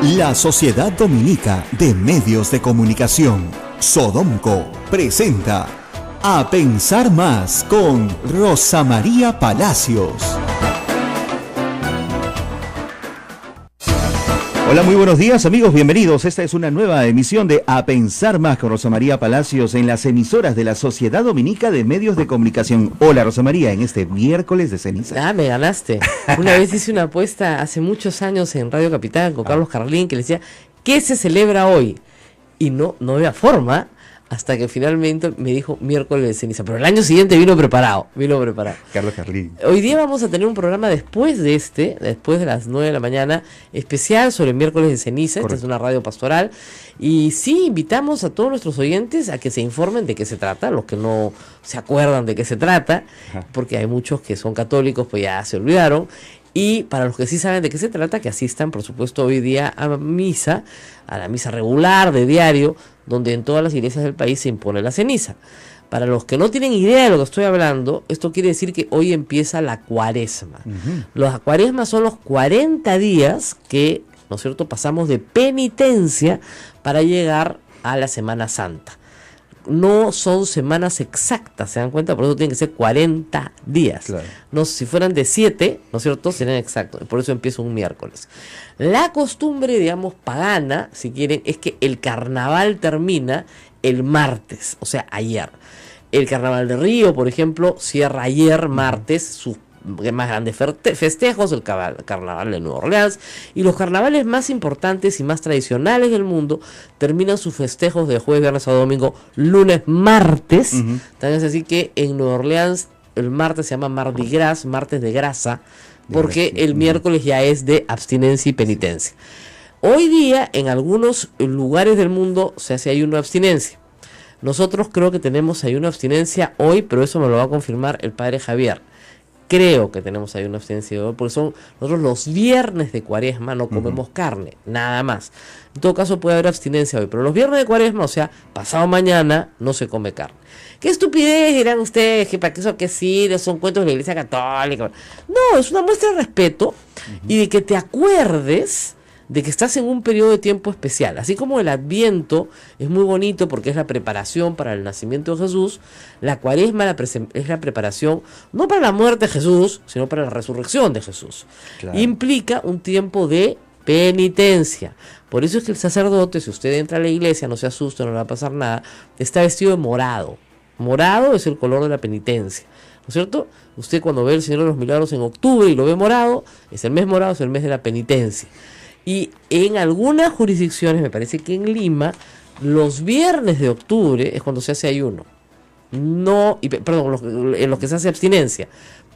La Sociedad Dominica de Medios de Comunicación, Sodomco, presenta A Pensar Más con Rosa María Palacios. Hola, muy buenos días amigos, bienvenidos. Esta es una nueva emisión de A Pensar Más con Rosa María Palacios en las emisoras de la Sociedad Dominica de Medios de Comunicación. Hola Rosa María, en este miércoles de ceniza. Ah, me ganaste. Una vez hice una apuesta hace muchos años en Radio Capital con Carlos Carlín que le decía, ¿qué se celebra hoy? Y no había forma hasta que finalmente me dijo miércoles de ceniza. Pero el año siguiente vino preparado. Carlos Carlín. Hoy día vamos a tener un programa después de las 9 de la mañana, especial sobre el miércoles de ceniza. Correcto. Esta es una radio pastoral. Y sí, invitamos a todos nuestros oyentes a que se informen de qué se trata, los que no se acuerdan de qué se trata, porque hay muchos que son católicos, pues ya se olvidaron. Y para los que sí saben de qué se trata, que asistan, por supuesto, hoy día a la misa regular de diario, donde en todas las iglesias del país se impone la ceniza. Para los que no tienen idea de lo que estoy hablando, esto quiere decir que hoy empieza la cuaresma. Los cuaresmas son los 40 días que, ¿no es cierto?, pasamos de penitencia para llegar a la Semana Santa. No son semanas exactas, ¿se dan cuenta? Por eso tienen que ser 40 días. Claro. No, si fueran de 7, ¿no es cierto?, serían exactos. Por eso empieza un miércoles. La costumbre, digamos, pagana, si quieren, es que el carnaval termina el martes, o sea, ayer. El carnaval de Río, por ejemplo, cierra ayer, martes, sus más grandes festejos, el carnaval de Nueva Orleans, y los carnavales más importantes y más tradicionales del mundo terminan sus festejos de jueves, viernes, sábado, domingo, lunes, martes. También es así que en Nueva Orleans el martes se llama Mardi Gras, martes de grasa, porque el miércoles ya es de abstinencia y penitencia. Hoy día en algunos lugares del mundo se hace ayuno de abstinencia. Nosotros creo que tenemos ayuno de abstinencia hoy, pero eso me lo va a confirmar el padre Javier. Creo que tenemos ahí una abstinencia hoy, porque nosotros los viernes de cuaresma no comemos carne, nada más. En todo caso puede haber abstinencia hoy, pero los viernes de cuaresma, o sea, pasado mañana, no se come carne. ¿Qué estupidez dirán ustedes? ¿Que para qué eso que sí? Son cuentos de la Iglesia Católica. No, es una muestra de respeto y de que te acuerdes de que estás en un periodo de tiempo especial. Así como el Adviento es muy bonito porque es la preparación para el nacimiento de Jesús, la Cuaresma es la preparación no para la muerte de Jesús, sino para la resurrección de Jesús. Claro. Implica un tiempo de penitencia. Por eso es que el sacerdote, si usted entra a la iglesia, no se asuste, no le va a pasar nada, está vestido de morado. Morado es el color de la penitencia, ¿no es cierto? Usted cuando ve el Señor de los Milagros en octubre y lo ve morado, es el mes morado, es el mes de la penitencia. Y en algunas jurisdicciones, me parece que en Lima, los viernes de octubre es cuando se hace ayuno. En los que se hace abstinencia.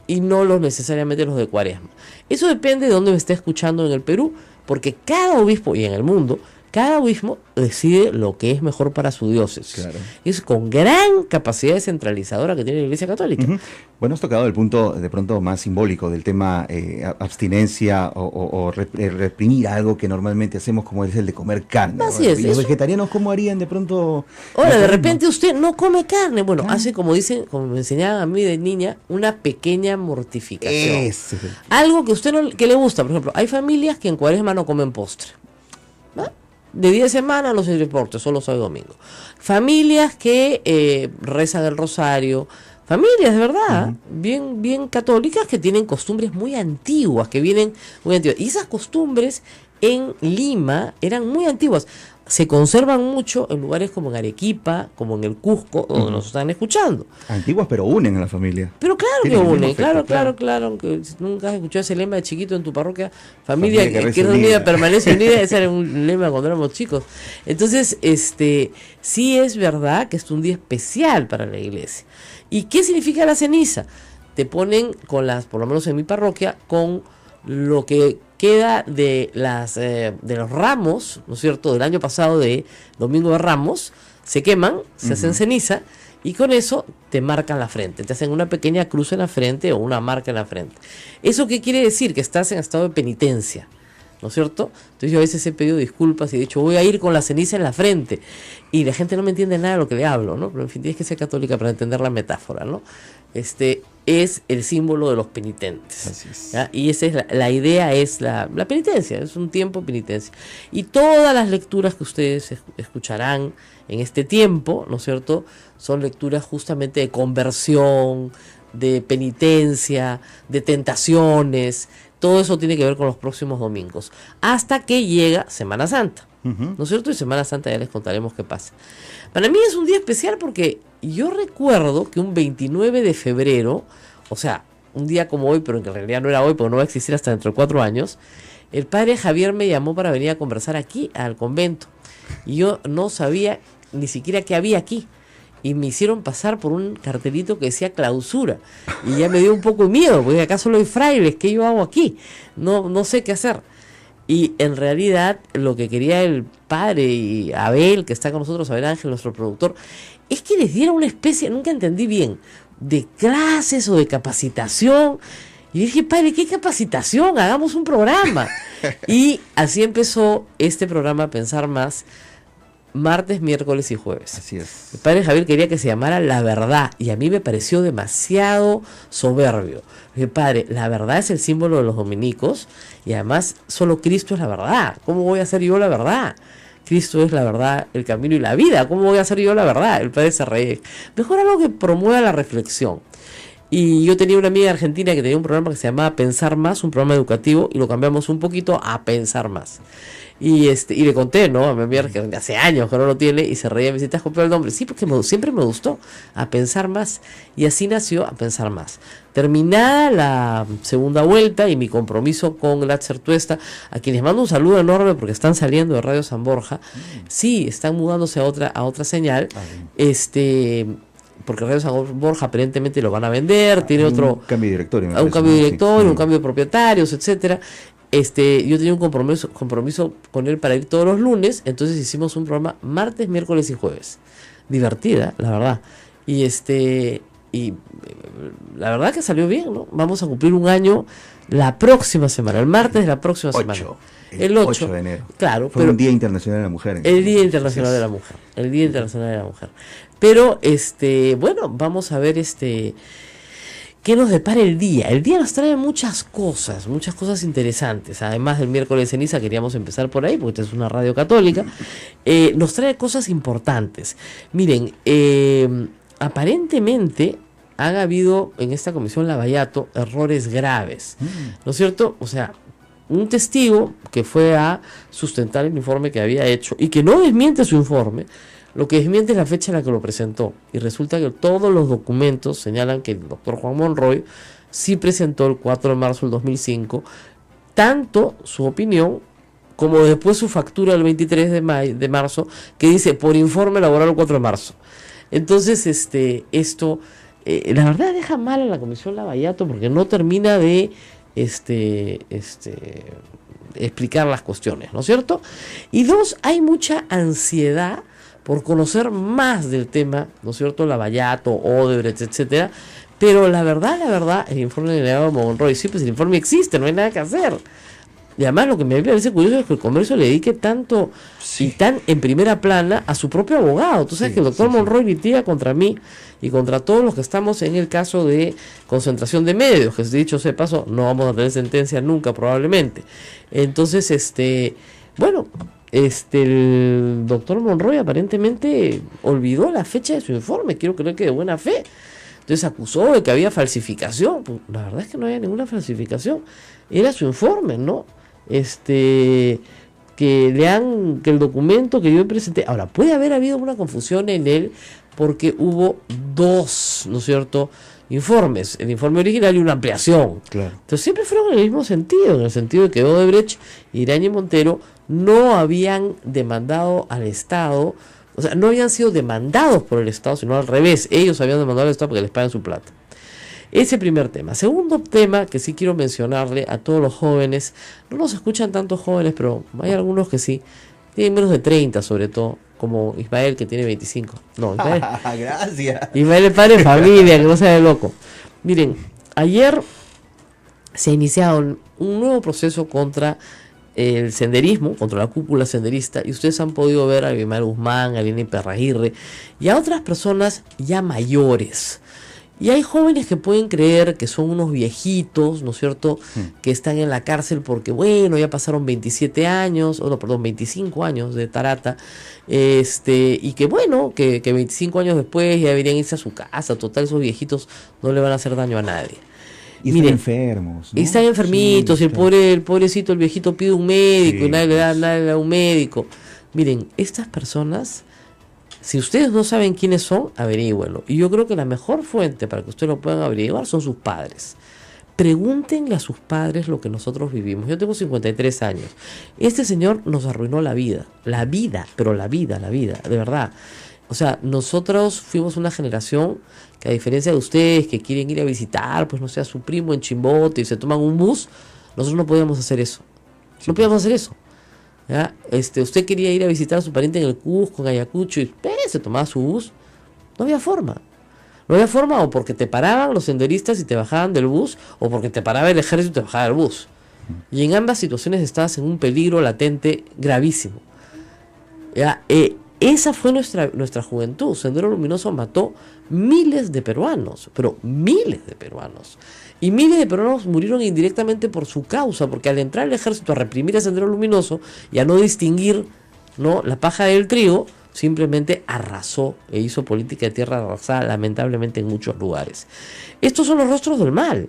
Y no necesariamente los de cuaresma. Eso depende de dónde me esté escuchando en el Perú, porque cada obispo, y en el mundo, cada obispo decide lo que es mejor para su diócesis. Claro. Es con gran capacidad descentralizadora que tiene la Iglesia Católica. Bueno, has tocado el punto de pronto más simbólico del tema abstinencia o reprimir algo que normalmente hacemos, como es el de comer carne. Así es. ¿Y los vegetarianos cómo harían de pronto? Ahora, de repente usted no come carne. Bueno, hace como dicen, como me enseñaban a mí de niña, una pequeña mortificación. Algo que a usted que le gusta. Por ejemplo, hay familias que en cuaresma no comen postre. ¿No? De día de semana no se deporte, solo sábado y domingo. Familias que rezan el rosario, familias de verdad, bien católicas que tienen costumbres muy antiguas, y esas costumbres en Lima eran muy antiguas. Se conservan mucho en lugares como en Arequipa, como en el Cusco, donde nos están escuchando. Antiguas, pero unen a la familia. Pero claro que unen, claro. Aunque nunca has escuchado ese lema de chiquito en tu parroquia, familia que es unida, permanece unida, ese era un lema cuando éramos chicos. Entonces, sí es verdad que es un día especial para la iglesia. ¿Y qué significa la ceniza? Te ponen por lo menos en mi parroquia, con lo que queda de los ramos, ¿no es cierto?, del año pasado de Domingo de Ramos, se queman, se hacen ceniza, y con eso te marcan la frente, te hacen una pequeña cruz en la frente o una marca en la frente. ¿Eso qué quiere decir? Que estás en estado de penitencia, ¿no es cierto? Entonces yo a veces he pedido disculpas y he dicho, voy a ir con la ceniza en la frente, y la gente no me entiende nada de lo que le hablo, ¿no? Pero en fin, tienes que ser católica para entender la metáfora, ¿no? es el símbolo de los penitentes. Así es. ¿Ya? Y esa es la idea, es la penitencia, es un tiempo de penitencia. Y todas las lecturas que ustedes escucharán en este tiempo, ¿no es cierto?, son lecturas justamente de conversión, de penitencia, de tentaciones. Todo eso tiene que ver con los próximos domingos, hasta que llega Semana Santa, ¿no es cierto? Y Semana Santa ya les contaremos qué pasa. Para mí es un día especial porque yo recuerdo que un 29 de febrero, o sea, un día como hoy, pero que en realidad no era hoy porque no va a existir hasta dentro de 4 años, el padre Javier me llamó para venir a conversar aquí al convento. Y yo no sabía ni siquiera qué había aquí. Y me hicieron pasar por un cartelito que decía clausura. Y ya me dio un poco de miedo, porque acá solo hay frailes, ¿qué yo hago aquí? No sé qué hacer. Y en realidad lo que quería el padre y Abel, que está con nosotros, Abel Ángel, nuestro productor, es que les diera una especie, nunca entendí bien, de clases o de capacitación. Y dije, padre, ¿qué capacitación? Hagamos un programa. Y así empezó este programa Pensar Más, martes, miércoles y jueves. Así es. El padre Javier quería que se llamara La Verdad y a mí me pareció demasiado soberbio. Dije, padre, la verdad es el símbolo de los dominicos y además solo Cristo es la verdad. ¿Cómo voy a ser yo la verdad? Cristo es la verdad, el camino y la vida. ¿Cómo voy a ser yo la verdad? El padre se reía. Mejor algo que promueva la reflexión. Y yo tenía una amiga argentina que tenía un programa que se llamaba Pensar Más, un programa educativo, y lo cambiamos un poquito a Pensar Más. Y le conté, ¿no? A mi amiga que hace años que no lo tiene y se reía, me dice, ¿te has copiado el nombre? Sí, porque siempre me gustó, A Pensar Más. Y así nació A Pensar Más. Terminada la segunda vuelta y mi compromiso con Glatzer Tuesta, a quienes mando un saludo enorme porque están saliendo de Radio San Borja, sí, están mudándose a otra señal, porque Radio San Borja aparentemente lo van a vender, tiene otro cambio de directorio, un cambio de directorio, un cambio de propietarios, etcétera. Yo tenía un compromiso con él para ir todos los lunes, entonces hicimos un programa martes, miércoles y jueves. Divertida, la verdad. Y la verdad que salió bien, ¿no? Vamos a cumplir un año la próxima semana, el martes de la próxima semana. El 8 de enero. Claro, fue un Día Internacional de la Mujer. El Día Internacional de la Mujer. El Día Internacional de la Mujer. Pero bueno, vamos a ver ¿qué nos depara el día? El día nos trae muchas cosas interesantes. Además del miércoles de ceniza, queríamos empezar por ahí, porque esta es una radio católica. Nos trae cosas importantes. Miren, aparentemente han habido en esta comisión Lavallato errores graves, ¿no es cierto? O sea, un testigo que fue a sustentar el informe que había hecho y que no desmiente su informe, lo que desmiente es la fecha en la que lo presentó. Y resulta que todos los documentos señalan que el doctor Juan Monroy sí presentó el 4 de marzo del 2005, tanto su opinión como después su factura del 23 de marzo, que dice por informe elaborado el 4 de marzo. Entonces, esto, la verdad deja mal a la Comisión Lavallato porque no termina de explicar las cuestiones, ¿no es cierto? Y dos, hay mucha ansiedad por conocer más del tema, ¿no es cierto? Lavallato, Odebrecht, etcétera. Pero la verdad, el informe de delegado Monroy, sí, pues el informe existe, no hay nada que hacer. Y además lo que me parece curioso es que el comercio le dedique tanto y tan en primera plana a su propio abogado. Tú sabes que el doctor Monroy litiga contra mí y contra todos los que estamos en el caso de concentración de medios, que dicho sea de paso, no vamos a tener sentencia nunca probablemente. Entonces, el doctor Monroy aparentemente olvidó la fecha de su informe, quiero creer que de buena fe. Entonces acusó de que había falsificación. Pues, la verdad es que no había ninguna falsificación, era su informe, ¿no? Que el documento que yo presenté. Ahora, puede haber habido una confusión en él porque hubo dos, ¿no es cierto?, informes, el informe original y una ampliación. Claro. Entonces siempre fueron en el mismo sentido, en el sentido de que Odebrecht, Iraña y Montero no habían demandado al Estado, o sea, no habían sido demandados por el Estado, sino al revés, ellos habían demandado al Estado porque les pagan su plata. Ese primer tema. Segundo tema que sí quiero mencionarle a todos los jóvenes, no nos escuchan tantos jóvenes, pero hay algunos que sí, tienen menos de 30 sobre todo, como Ismael que tiene 25. No, Ismael. Gracias. Ismael es padre de familia, que no sea de loco. Miren, ayer se ha iniciado un nuevo proceso contra el senderismo, contra la cúpula senderista, y ustedes han podido ver a Guimar Guzmán, a Elena Iperraguirre y a otras personas ya mayores. Y hay jóvenes que pueden creer que son unos viejitos, ¿no es cierto?, que están en la cárcel porque, bueno, ya pasaron 27 años, o no, perdón, 25 años de tarata, y que bueno, que 25 años después ya deberían irse a su casa. Total, esos viejitos no le van a hacer daño a nadie. Y están enfermos, ¿no? Están enfermitos, Sí, el pobrecito, el viejito pide un médico, sí, y nadie le da un médico. Miren, estas personas, si ustedes no saben quiénes son, averígüenlo. Y yo creo que la mejor fuente para que ustedes lo puedan averiguar son sus padres. Pregúntenle a sus padres lo que nosotros vivimos. Yo tengo 53 años. Este señor nos arruinó la vida, de verdad. O sea, nosotros fuimos una generación que, a diferencia de ustedes que quieren ir a visitar, pues no sé, a su primo en Chimbote y se toman un bus, nosotros no podíamos hacer eso. No podíamos hacer eso. ¿Ya? Usted quería ir a visitar a su pariente en el Cusco, en Ayacucho, y se tomaba su bus. No había forma. No había forma, o porque te paraban los senderistas y te bajaban del bus, o porque te paraba el ejército y te bajaba del bus. Y en ambas situaciones estabas en un peligro latente gravísimo. ¿Ya? Esa fue nuestra juventud. Sendero Luminoso mató miles de peruanos, pero miles de peruanos. Y miles de peruanos murieron indirectamente por su causa, porque al entrar el ejército a reprimir a Sendero Luminoso y a no distinguir, ¿no?, la paja del trigo, simplemente arrasó e hizo política de tierra arrasada, lamentablemente, en muchos lugares. Estos son los rostros del mal,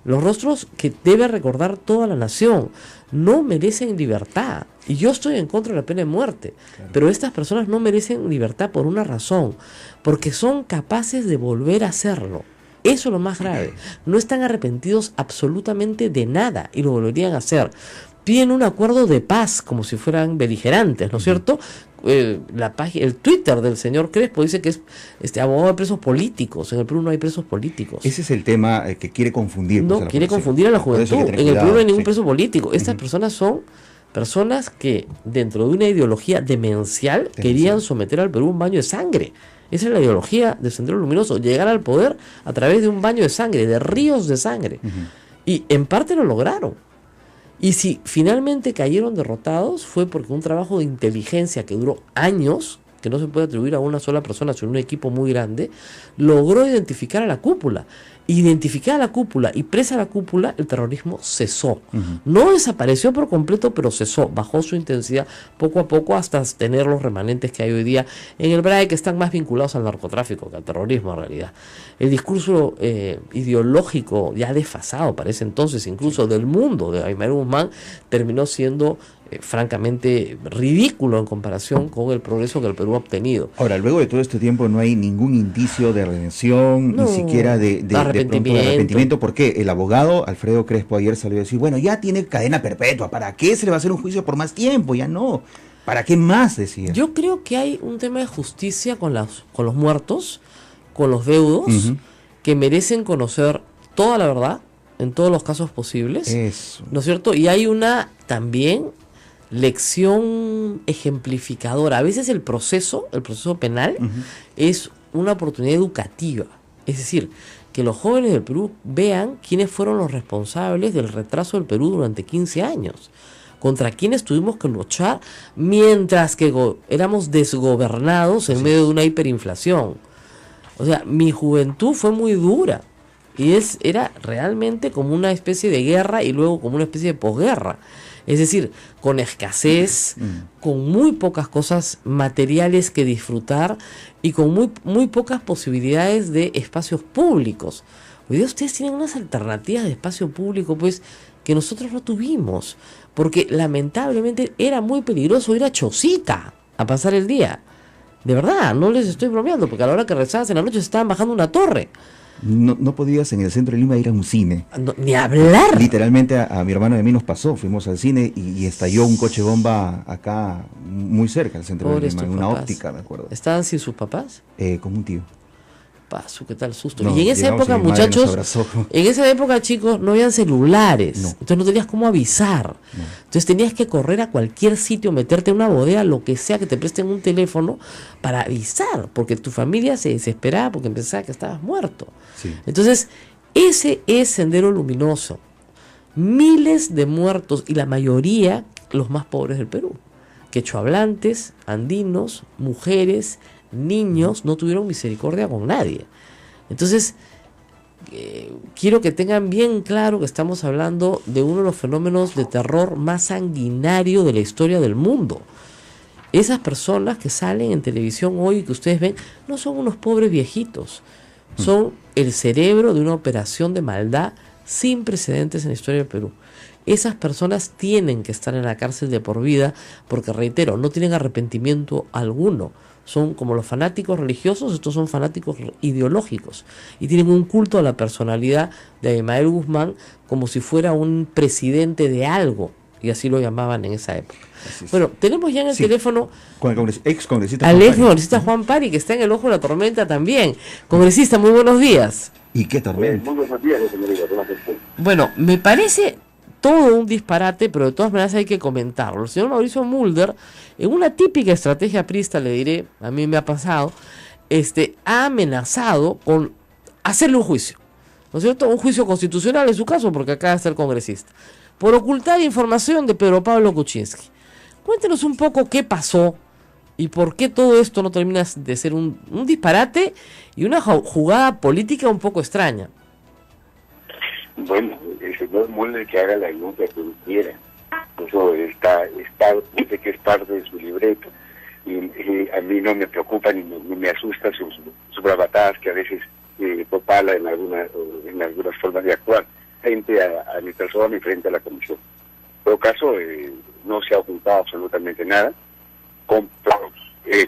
los rostros que debe recordar toda la nación. No merecen libertad, y yo estoy en contra de la pena de muerte, claro, pero estas personas no merecen libertad por una razón, porque son capaces de volver a hacerlo. Eso es lo más grave. No están arrepentidos absolutamente de nada y lo volverían a hacer. Piden un acuerdo de paz como si fueran beligerantes, ¿no es cierto? El Twitter del señor Crespo dice que es abogado de presos políticos. En el Perú no hay presos políticos. Ese es el tema que quiere confundir. No, quiere confundir a la juventud. En el Perú no hay ningún preso político. Estas personas son personas que, dentro de una ideología demencial, querían someter al Perú a un baño de sangre. Esa es la ideología del Sendero Luminoso, llegar al poder a través de un baño de sangre, de ríos de sangre. Y en parte lo lograron. Y si finalmente cayeron derrotados, fue porque un trabajo de inteligencia que duró años, que no se puede atribuir a una sola persona, sino a un equipo muy grande, logró identificar a la cúpula. Identificada la cúpula y presa la cúpula, el terrorismo cesó. No desapareció por completo, pero cesó, bajó su intensidad poco a poco hasta tener los remanentes que hay hoy día en el BRAE, que están más vinculados al narcotráfico que al terrorismo en realidad. El discurso ideológico ya desfasado para ese entonces, incluso del mundo de Aymaru Guzmán, terminó siendo francamente ridículo en comparación con el progreso que el Perú ha obtenido. Ahora, luego de todo este tiempo no hay ningún indicio de redención, ni siquiera de arrepentimiento. ¿Por qué? El abogado Alfredo Crespo ayer salió a decir, bueno, ya tiene cadena perpetua, ¿para qué se le va a hacer un juicio por más tiempo? Ya no. ¿Para qué más? Decía. Yo creo que hay un tema de justicia con los muertos, con los deudos, que merecen conocer toda la verdad en todos los casos posibles. Eso. ¿No es cierto? Y hay una también lección ejemplificadora. A veces el proceso penal es una oportunidad educativa. Es decir, que los jóvenes del Perú vean quiénes fueron los responsables del retraso del Perú durante 15 años. Contra quienes tuvimos que luchar mientras que éramos desgobernados en medio de una hiperinflación. O sea, mi juventud fue muy dura. Y era realmente como una especie de guerra y luego como una especie de posguerra. Es decir, con escasez, con muy pocas cosas materiales que disfrutar y con muy pocas posibilidades de espacios públicos. Hoy día ustedes tienen unas alternativas de espacio público, pues, que nosotros no tuvimos, porque lamentablemente era muy peligroso ir a Chosita a pasar el día. De verdad, no les estoy bromeando, porque a la hora que rezabas en la noche se estaban bajando una torre. No podías en el centro de Lima ir a un cine. No, ni hablar. Literalmente a mi hermano y a mí nos pasó. Fuimos al cine y estalló un coche bomba acá muy cerca del centro de Lima, en una óptica, me acuerdo. ¿Estaban sin sus papás? Con un tío. Paso, qué tal susto. No, y en esa época, muchachos, en esa época, chicos, no habían celulares. No. Entonces no tenías cómo avisar. No. Entonces tenías que correr a cualquier sitio, meterte en una bodega, lo que sea, que te presten un teléfono para avisar, porque tu familia se desesperaba porque pensaba que estabas muerto. Sí. Entonces, ese es Sendero Luminoso. Miles de muertos y la mayoría los más pobres del Perú. Quechohablantes, andinos, mujeres, niños, no tuvieron misericordia con nadie. Entonces, quiero que tengan bien claro que estamos hablando de uno de los fenómenos de terror más sanguinario de la historia del mundo. Esas personas que salen en televisión hoy y que ustedes ven, no son unos pobres viejitos, son el cerebro de una operación de maldad sin precedentes en la historia del Perú. Esas personas tienen que estar en la cárcel de por vida porque, reitero, no tienen arrepentimiento alguno. Son como los fanáticos religiosos, estos son fanáticos ideológicos y tienen un culto a la personalidad de Abimael Guzmán como si fuera un presidente de algo, y así lo llamaban en esa época. Bueno, tenemos ya en el teléfono con el ex congresista al ex congresista Juan Pari, que está en el ojo de la tormenta también. Congresista, muy buenos días. ¿Y qué tormenta? Muy buenos días, señorita. Bueno, me parece todo un disparate, pero de todas maneras hay que comentarlo. El señor Mauricio Mulder, en una típica estrategia prista, le diré, a mí me ha pasado, ha amenazado con hacerle un juicio, ¿no es cierto? Un juicio constitucional en su caso, porque acaba de ser congresista, por ocultar información de Pedro Pablo Kuczynski. Cuéntenos un poco qué pasó y por qué todo esto no termina de ser un disparate y una jugada política un poco extraña. Bueno, el señor Mulder que haga la denuncia que quiera. Eso dice que es parte de su libreto. Y a mí no me preocupa ni me asusta sus bravatadas que a veces propala en algunas formas de actuar frente a mi persona y frente a la comisión. En todo caso, no se ha ocultado absolutamente nada.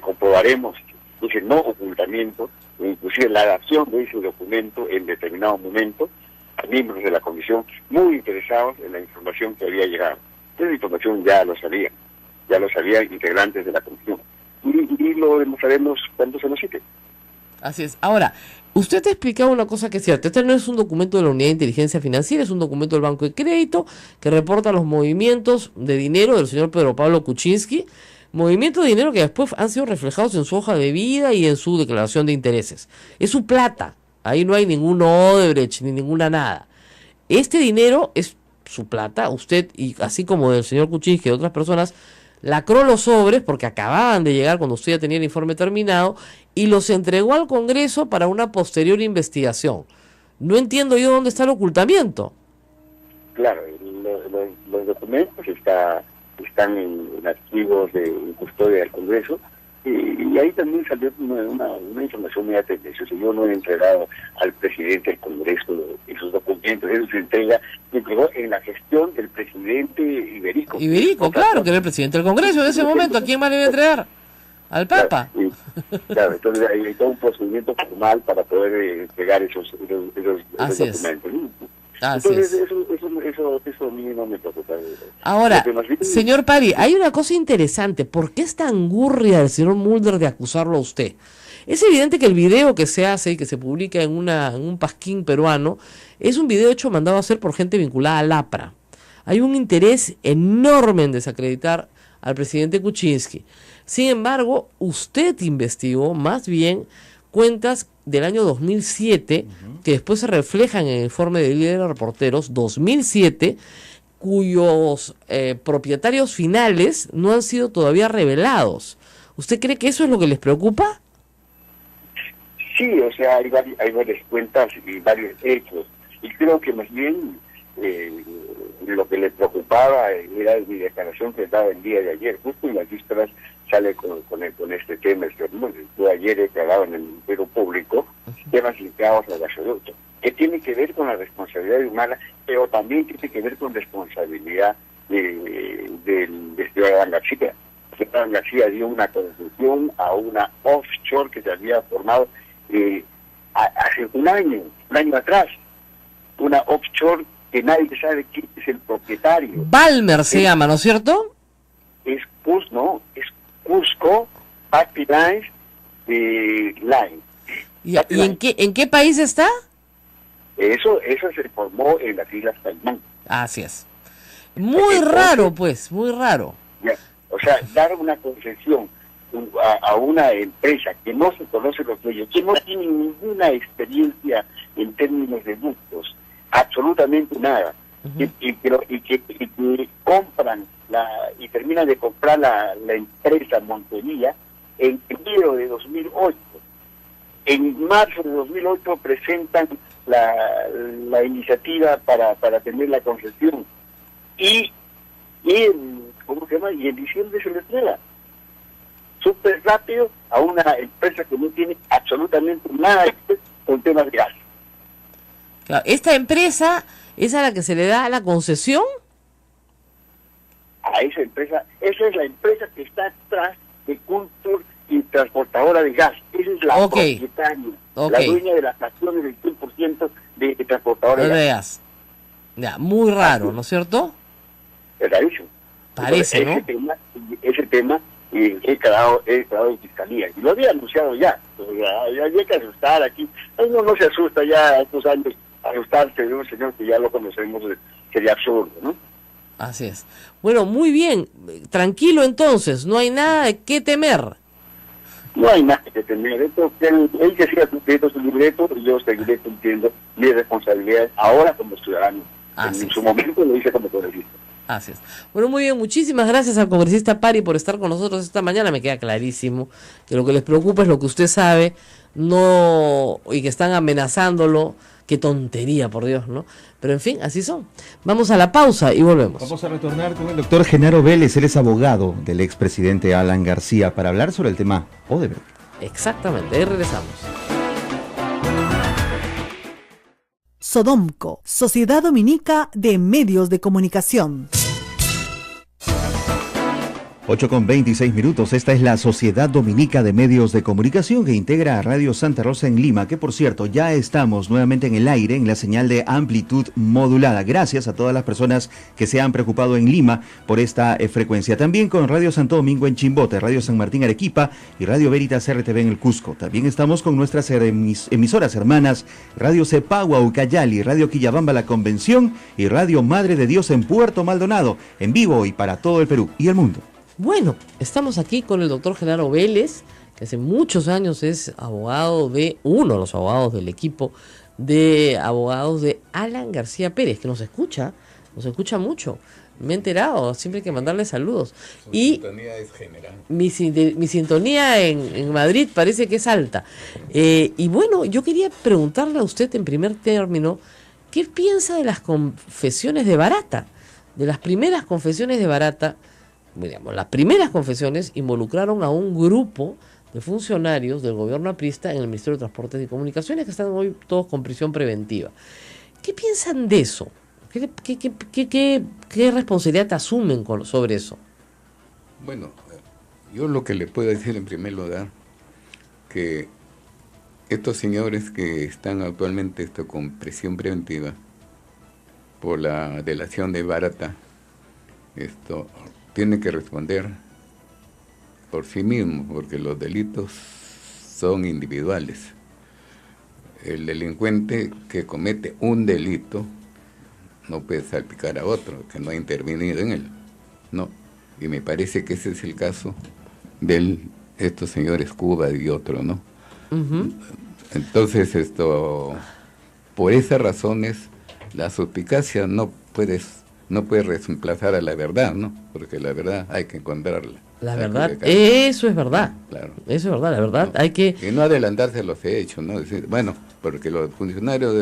Comprobaremos ese no ocultamiento, inclusive la adaptación de ese documento en determinado momento a miembros de la comisión muy interesados en la información que había llegado. Esa información ya lo sabían integrantes de la comisión. Y lo demostraremos cuando se nos cite. Así es. Ahora, usted te ha explicado una cosa que es cierta. Este no es un documento de la Unidad de Inteligencia Financiera, es un documento del Banco de Crédito que reporta los movimientos de dinero del señor Pedro Pablo Kuczynski, movimientos de dinero que después han sido reflejados en su hoja de vida y en su declaración de intereses. Es su plata. Ahí no hay ningún Odebrecht ni ninguna nada. Este dinero es su plata. Usted, y así como del señor Kuczynski y de otras personas, lacró los sobres porque acababan de llegar cuando usted ya tenía el informe terminado y los entregó al Congreso para una posterior investigación. No entiendo yo dónde está el ocultamiento. Claro, los documentos están en archivos de custodia del Congreso. Y ahí también salió una información muy tendenciosa. Yo no he entregado al presidente del Congreso esos documentos. Eso se entregó en la gestión del presidente Iberico. Iberico, claro, que era el presidente del Congreso en ese momento. ¿A quién más le iba a entregar? ¿Al Papa? Claro, entonces hay todo un procedimiento formal para poder entregar esos documentos. Entonces, eso a mí no me preocupa. Ahora, señor Pari, hay una cosa interesante. ¿Por qué esta angurria del señor Mulder de acusarlo a usted? Es evidente que el video que se hace y que se publica en un pasquín peruano es un video mandado a hacer por gente vinculada al APRA. Hay un interés enorme en desacreditar al presidente Kuczynski. Sin embargo, usted investigó más bien cuentas del año 2007, que después se reflejan en el informe de líderes reporteros 2007, cuyos propietarios finales no han sido todavía revelados. ¿Usted cree que eso es lo que les preocupa? Sí, o sea, hay varias cuentas y varios hechos. Y creo que más bien lo que les preocupaba era mi declaración que daba el día de ayer. Justo en las vísperas sale con este tema. Yo ayer he declarado en el Ministerio Público temas ligados al gasoducto, que tiene que ver con la responsabilidad humana, pero también tiene que ver con responsabilidad del Esteban García. Esteban García dio una concesión a una offshore que se había formado hace un año atrás, una offshore que nadie sabe quién es el propietario. Balmer se llama, ¿no es cierto? Es Cusco Pipeline Line. ¿Y en qué país está? Eso se formó en las Islas Caimán. Así es. Muy raro, pues, muy raro. O sea, dar una concesión a una empresa que no se conoce los dueños, que no tiene ninguna experiencia en términos de ductos, absolutamente nada, y que compran y terminan de comprar la empresa Montería en enero de 2008. En marzo de 2008 presentan la iniciativa para tener la concesión. Y ¿cómo se llama? Y en diciembre se le entrega súper rápido a una empresa que no tiene absolutamente nada que ver con temas de gas. Claro, esta empresa es a la que se le da la concesión. A esa empresa, esa es la empresa que está atrás de Cultur y transportadora de gas. Esa es la propietaria, la dueña de las acciones del 100% de transportadora de gas. Ya, muy raro, ¿no es cierto? Es rarísimo. Parece, entonces, ¿no? Ese tema he quedado en fiscalía. Y lo había anunciado ya. Ya hay que asustar aquí. Uno no se asusta ya a estos años. Asustarse de un señor que ya lo conocemos sería absurdo, ¿no? Así es. Bueno, muy bien. Tranquilo entonces. No hay nada de qué temer. No hay nada que temer. Él que siga cumpliendo su libreto, y yo seguiré cumpliendo mis responsabilidades ahora como ciudadano. En su momento lo hice como congresista. Así es. Bueno, muy bien, muchísimas gracias al congresista Pari por estar con nosotros esta mañana. Me queda clarísimo que lo que les preocupa es lo que usted sabe, no, y que están amenazándolo. Qué tontería, por Dios, ¿no? Pero en fin, así son. Vamos a la pausa y volvemos. Vamos a retornar con el doctor Genaro Vélez. Él es abogado del expresidente Alan García para hablar sobre el tema Odebrecht. Exactamente, ahí regresamos. Sodomco, Sociedad Dominica de Medios de Comunicación. 8:26. Esta es la Sociedad Dominica de Medios de Comunicación que integra a Radio Santa Rosa en Lima, que por cierto ya estamos nuevamente en el aire en la señal de amplitud modulada. Gracias a todas las personas que se han preocupado en Lima por esta frecuencia. También con Radio Santo Domingo en Chimbote, Radio San Martín Arequipa y Radio Veritas RTV en el Cusco. También estamos con nuestras emisoras hermanas Radio Cepagua, Ucayali, Radio Quillabamba La Convención y Radio Madre de Dios en Puerto Maldonado, en vivo y para todo el Perú y el mundo. Bueno, estamos aquí con el doctor Genaro Vélez, que hace muchos años es abogado de uno de los abogados del equipo de abogados de Alan García Pérez, que nos escucha mucho. Me he enterado, siempre hay que mandarle saludos. Su sintonía es general. Mi sintonía en Madrid parece que es alta. Y bueno, yo quería preguntarle a usted en primer término, ¿qué piensa de las confesiones de Barata? De las primeras confesiones de Barata. Digamos, las primeras confesiones involucraron a un grupo de funcionarios del gobierno aprista en el Ministerio de Transportes y Comunicaciones que están hoy todos con prisión preventiva. ¿Qué piensan de eso? ¿Qué responsabilidad asumen sobre eso? Bueno, yo lo que le puedo decir en primer lugar, que estos señores que están actualmente con prisión preventiva por la delación de Barata, tiene que responder por sí mismo, porque los delitos son individuales. El delincuente que comete un delito no puede salpicar a otro, que no ha intervenido en él. No. Y me parece que ese es el caso de estos señores Cuba y otro, ¿no? Uh-huh. Entonces, por esas razones, la suspicacia no puede reemplazar a la verdad, ¿no? Porque la verdad hay que encontrarla. La verdad, eso es verdad. Claro. Eso es verdad, la verdad hay que... Y no adelantarse a los hechos, ¿no? Decir, bueno, porque los funcionarios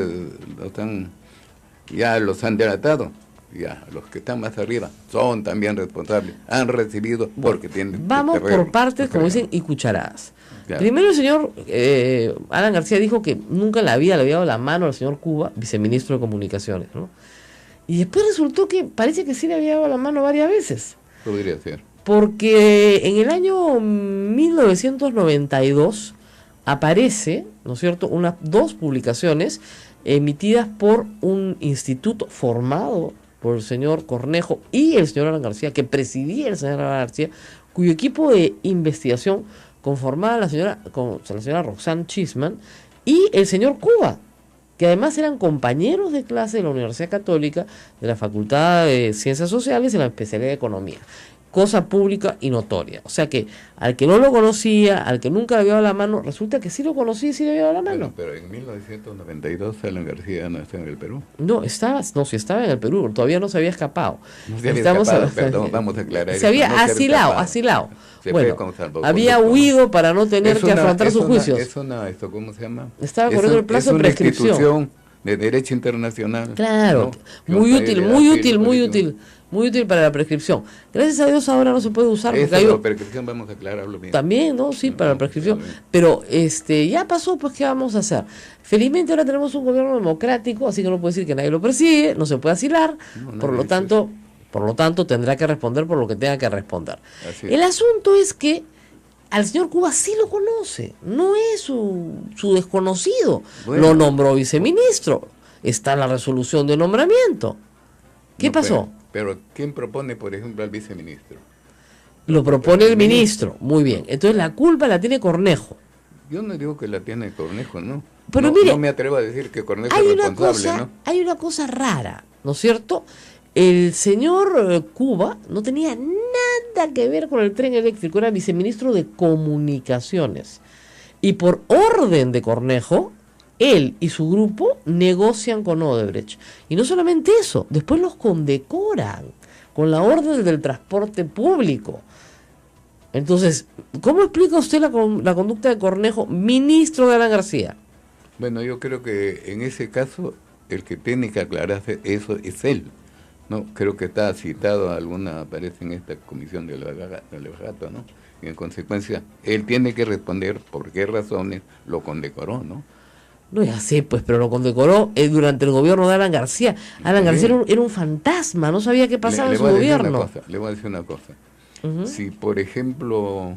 ya los han delatado, ya los que están más arriba son también responsables, han recibido porque tienen... Vamos por partes, como dicen, y cucharadas. Claro. Primero el señor Alan García dijo que nunca en la vida le había dado la mano al señor Cuba, viceministro de Comunicaciones, ¿no? Y después resultó que parece que sí le había dado la mano varias veces. Podría ser. Porque en el año 1992 aparece, ¿no es cierto?, dos publicaciones emitidas por un instituto formado por el señor Cornejo y el señor Alan García, que presidía el señor Alan García, cuyo equipo de investigación conformaba la señora Roxanne Chisman y el señor Cuba, que además eran compañeros de clase de la Universidad Católica, de la Facultad de Ciencias Sociales y la especialidad de Economía. Cosa pública y notoria. O sea que al que no lo conocía, al que nunca le había dado la mano, resulta que sí lo conocía y sí le había dado la mano. Pero en 1992 Alan García no está en el Perú. Sí estaba en el Perú, todavía no se había escapado. No se había escapado, perdón, vamos a aclarar. Se había asilado. Bueno, había huido para no tener que afrontar sus juicios. ¿Cómo se llama? Estaba corriendo el plazo de prescripción. de derecho internacional. Claro, ¿no? muy útil, muy útil, muy político. útil, muy útil para la prescripción. Gracias a Dios ahora no se puede usar. Porque Eso hay de la prescripción vamos a aclararlo bien. también, ¿no? Sí, para la prescripción. Pero ya pasó, pues, ¿qué vamos a hacer? Felizmente ahora tenemos un gobierno democrático, así que no puede decir que nadie lo persigue, no se puede asilar, No, por nadie lo dice tanto, tendrá que responder por lo que tenga que responder. Así es. El asunto es que al señor Cuba sí lo conoce, no es su desconocido. Bueno. Lo nombró viceministro, está en la resolución de nombramiento. ¿Qué No, pasó? Pero ¿quién propone, por ejemplo, al viceministro? Lo propone el ministro. Muy bien. Entonces la culpa la tiene Cornejo. Yo no digo que la tiene Cornejo, ¿no? Pero no, mire, no me atrevo a decir que Cornejo Hay es una responsable, cosa, ¿no? hay una cosa rara, ¿no es cierto? El señor Cuba no tenía nada que ver con el tren eléctrico, era viceministro de Comunicaciones. Y por orden de Cornejo, él y su grupo negocian con Odebrecht. Y no solamente eso, después los condecoran con la orden del transporte público. Entonces, ¿cómo explica usted la conducta de Cornejo, ministro de Alan García? Bueno, yo creo que en ese caso el que tiene que aclararse eso es él. No, creo que está citado aparece en esta comisión del alegato, ¿no? Y en consecuencia, él tiene que responder por qué razones lo condecoró, ¿no? No, ya sé, pues, pero lo condecoró durante el gobierno de Alan García. Alan García era un fantasma, no sabía qué pasaba en su gobierno. Le voy a decir una cosa. Ujú. Si, por ejemplo,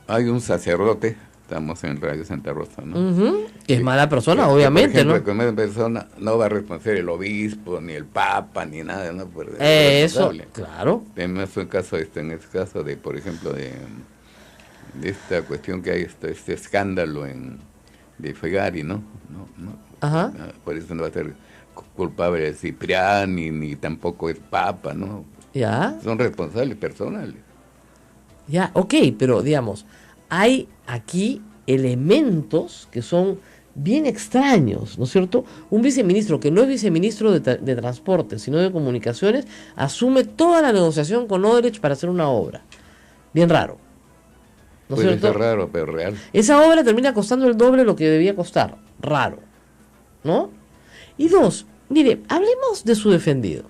hay un sacerdote, estamos en Radio Santa Rosa, ¿no? Ujú, que es mala persona, Que, obviamente, por ejemplo, ¿no? que mala persona no va a responder el obispo, ni el papa, ni nada, ¿no? Eso, claro. Tenemos un caso, en este caso de, por ejemplo, de esta cuestión que hay, este escándalo de Fegari, ¿no? Ajá. Por eso no va a ser culpable Cipriani, ni tampoco es papa, ¿no? Ya, Son responsables personales. ya, ok, pero digamos, hay aquí elementos que son bien extraños, ¿no es cierto? Un viceministro que no es viceministro de Transporte, sino de Comunicaciones, asume toda la negociación con Odebrecht para hacer una obra. Bien raro. ¿No es Puede cierto? ser raro, pero real. Esa obra termina costando el doble de lo que debía costar. Raro. ¿No? Y dos, mire, hablemos de su defendido.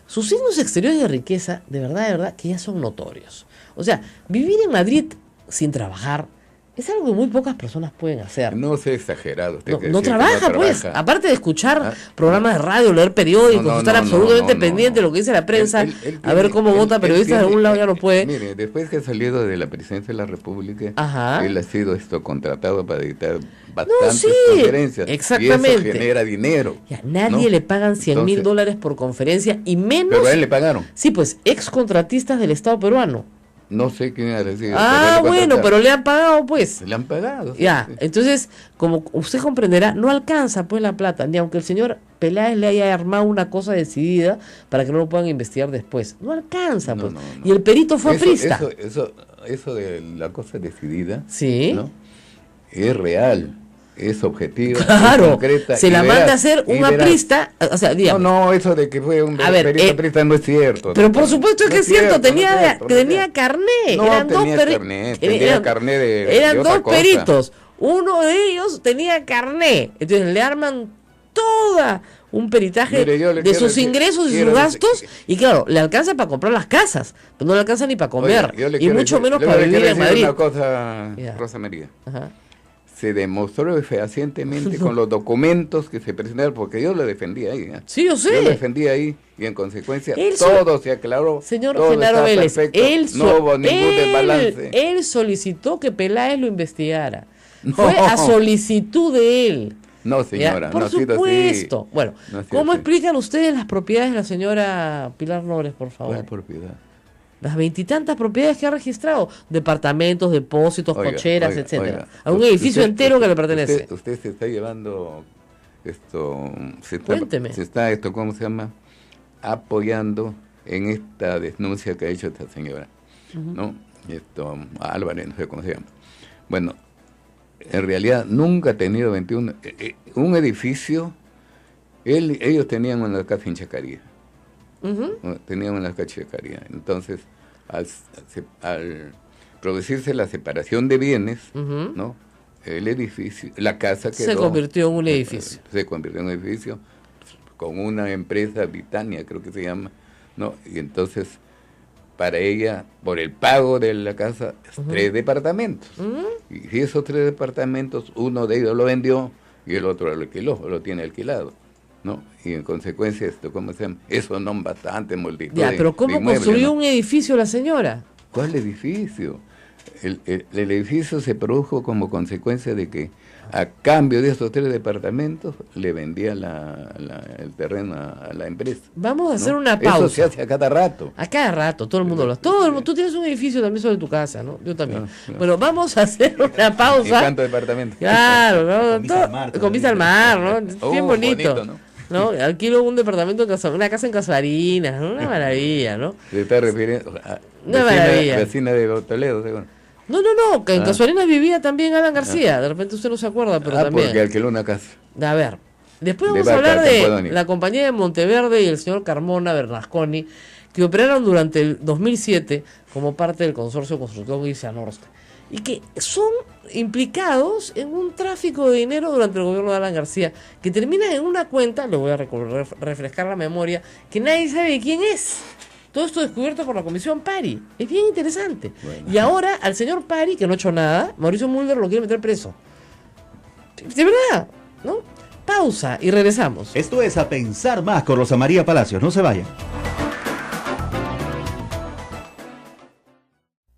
Sus signos exteriores de riqueza, de verdad, que ya son notorios. O sea, vivir en Madrid sin trabajar es algo que muy pocas personas pueden hacer. No sea exagerado. Usted No, que no decía que trabaja, no pues. trabaja. Aparte de escuchar Ah. programas de radio, leer periódicos, No, estar no, absolutamente no, pendiente no. de lo que dice la prensa, Él a ver tiene- cómo vota periodistas de tiene- algún lado ya no puede. Mire, después que ha salido de la presidencia de la República, Ajá. él ha sido contratado para dictar bastantes sí, conferencias. exactamente. Y eso genera dinero. Ya, nadie ¿no? le pagan $100,000 Entonces, por conferencia y menos. pero a él le pagaron. Sí, pues, ex contratistas del Estado peruano. No sé quién ha decidido. Ah, bueno, pero le han pagado, pues. le han pagado. Ya, sí. entonces, como usted comprenderá, no alcanza pues la plata, ni aunque el señor Peláez le haya armado una cosa decidida para que no lo puedan investigar después. No alcanza, No, pues. no, no. Y el perito fue Eso- aprista. Eso de la cosa decidida, Sí. ¿no? Es real, es objetiva, es Claro, concreta. se y la veraz, manda a hacer y un veraz. aprista, o sea, dígame. No, eso de que fue un A ver, perito aprista no es cierto. Pero no, por supuesto no que es cierto, tenía, no es cierto, no es tenía cierto. carné. No eran tenía dos carné, tenía carné de eran otra dos cosa. peritos. Uno de ellos tenía carné. Entonces le arman toda un peritaje Mire, yo le de quiero sus decir- ingresos y sus quiero decir- gastos. Y claro, le alcanza para comprar las casas, pero no le alcanza ni para comer. Oiga, yo le Y quiero mucho decir- menos le para quiero vivir en decir Madrid. una cosa, Ya. Rosa María. Ajá. Se demostró fehacientemente con los documentos que se presentaron, porque yo lo defendí ahí. ¿eh? Sí, yo sé. Yo lo defendí ahí y en consecuencia Él todo se aclaró. Señor todo Genaro está Vélez, perfecto, no so- hubo ningún desbalance. él solicitó que Peláez lo investigara. No. Fue a solicitud de él. No, ¿Ya? señora, Por no ha sido supuesto. así. Bueno, No ha sido ¿cómo así. explican ustedes las propiedades de la señora Pilar Nores, por favor? ¿Cuál propiedad? Las 20 y tantas propiedades que ha registrado, departamentos, depósitos, Oiga, cocheras, oiga, etcétera. oiga. A un Usted- edificio entero que le pertenece. Usted se está llevando esto, Cuénteme. ¿cómo se llama? Apoyando en esta denuncia que ha hecho esta señora, ¿no? Álvarez, no sé cómo se llama. Bueno, en realidad nunca ha tenido 21, un edificio, ellos tenían una casa en Chacaría. Ujú. Teníamos la cachecaría. Entonces, al producirse la separación de bienes, Ujú. ¿no? el edificio, la casa quedó... Se convirtió en un edificio. Se convirtió en un edificio con una empresa Britannia, creo que se llama, ¿no? Y entonces, para ella, por el pago de la casa, 3 departamentos. Y esos 3 departamentos, uno de ellos lo vendió y el otro lo alquiló, lo tiene alquilado, ¿no? Y en consecuencia, ¿cómo se llama? Eso no bastante multitud. Ya, pero ¿cómo construyó un edificio la señora? ¿Cuál edificio? El edificio se produjo como consecuencia de que a cambio de esos 3 departamentos le vendía el terreno a la empresa. Vamos a hacer ¿no? una pausa. Eso se hace a cada rato. A cada rato, todo el mundo lo hace. Tú tienes un edificio también sobre tu casa, ¿no? Yo también. Bueno, vamos a hacer una pausa. ¿Y cuántos departamentos? Claro, ¿no? Con vista al mar. Con vista al mar, ¿no? Bien bonito. ¿No? Alquilo un departamento, una casa en Casarinas, ¿no? Una maravilla, ¿no? ¿Se está refiriendo a una maravilla. Vecina de Toledo, seguro? No, que en Casuarinas vivía también Alan García, de repente usted no se acuerda, pero también. Porque alquiló una casa. A ver, después vamos a hablar de la compañía de Monteverde y el señor Carmona Bernasconi, que operaron durante el 2007 como parte del consorcio constructor Guisa Norte, y que son implicados en un tráfico de dinero durante el gobierno de Alan García, que termina en una cuenta, le voy a refrescar la memoria, que nadie sabe quién es. Todo esto descubierto por la Comisión Pari. Es bien interesante. Bueno. Y ahora, al señor Pari, que no ha hecho nada, Mauricio Mulder lo quiere meter preso. De verdad, ¿no? Pausa y regresamos. Esto es A Pensar Más con Rosa María Palacios. No se vayan.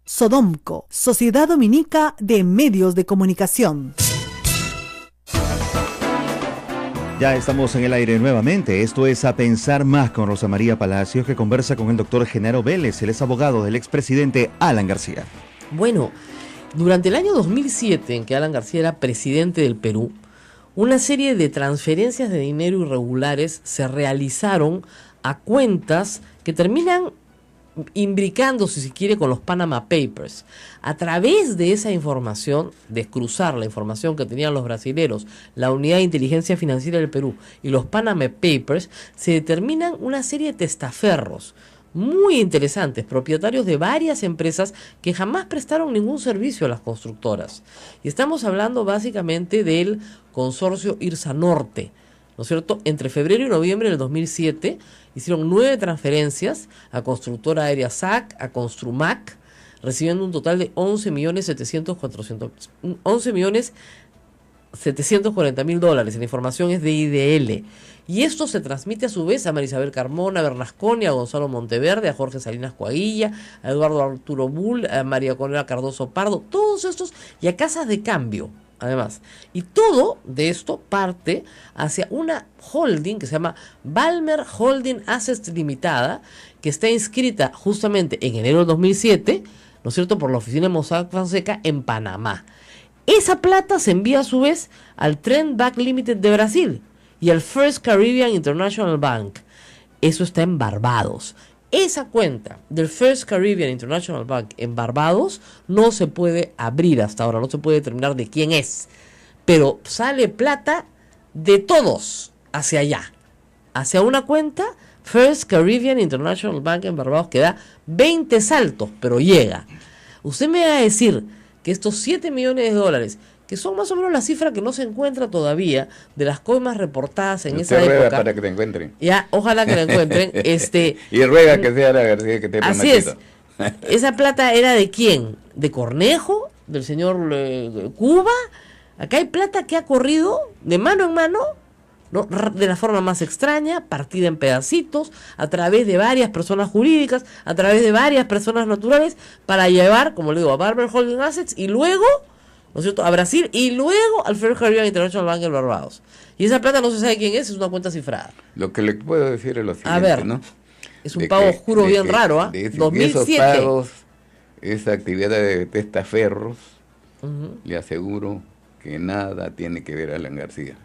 Sodomco, Sociedad Dominica de Medios de Comunicación. Ya estamos en el aire nuevamente. Esto es A Pensar Más con Rosa María Palacios, que conversa con el doctor Genaro Vélez. Él es abogado del expresidente Alan García. Bueno, durante el año 2007, en que Alan García era presidente del Perú, una serie de transferencias de dinero irregulares se realizaron a cuentas que terminan imbricándose, si quiere, con los Panama Papers. A través de esa información, de cruzar la información que tenían los brasileros, la Unidad de Inteligencia Financiera del Perú y los Panama Papers, se determinan una serie de testaferros muy interesantes, propietarios de varias empresas que jamás prestaron ningún servicio a las constructoras. Y estamos hablando básicamente del consorcio Irsa Norte, ¿no es cierto? Entre febrero y noviembre del 2007 hicieron 9 transferencias a constructora aérea SAC, a Construmac, recibiendo un total de 11.740.000 dólares. La información es de IDL. Y esto se transmite a su vez a Marisabel Carmona Bernasconi, a Gonzalo Monteverde, a Jorge Salinas Coaguilla, a Eduardo Arturo Bull, a María Cornelia Cardoso Pardo, todos estos, y a casas de cambio, además. Y todo de esto parte hacia una holding que se llama Balmer Holding Assets Limitada, que está inscrita justamente en enero del 2007, ¿no es cierto?, por la oficina de Mossack Fonseca en Panamá. Esa plata se envía a su vez al Trend Bank Limited de Brasil y al First Caribbean International Bank. Eso está en Barbados. Esa cuenta del First Caribbean International Bank en Barbados no se puede abrir hasta ahora, no se puede determinar de quién es. Pero sale plata de todos hacia allá, hacia una cuenta First Caribbean International Bank en Barbados que da 20 saltos, pero llega. Usted me va a decir que estos 7 millones de dólares, que son más o menos la cifra que no se encuentra todavía de las coimas reportadas en esa época. Para que te encuentren. Ya, ojalá que la encuentren. Y ruega que sea la García que te he prometido. Así es. ¿Esa plata era de quién? ¿De Cornejo? ¿Del señor Cuba? Acá hay plata que ha corrido de mano en mano, ¿no?, de la forma más extraña, partida en pedacitos, a través de varias personas jurídicas, a través de varias personas naturales, para llevar, como le digo, a Barber Holding Assets y luego, ¿no es cierto?, a Brasil y luego al First Caribbean International Bank en Barbados. Y esa plata no se sabe quién es una cuenta cifrada. Lo que le puedo decir es lo siguiente, a ver, ¿no? Es un pago oscuro bien raro, ¿ah? 2007. Esos pagos, esa actividad de testaferros, le aseguro que nada tiene que ver Alan García.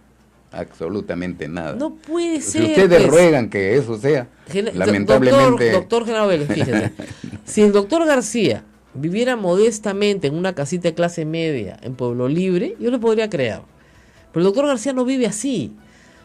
Absolutamente nada. No puede ser. Si ustedes ruegan que eso sea, lamentablemente... Doctor Genaro Vélez, fíjese. Si el doctor García viviera modestamente en una casita de clase media en Pueblo Libre, yo le podría creer. Pero el doctor García no vive así.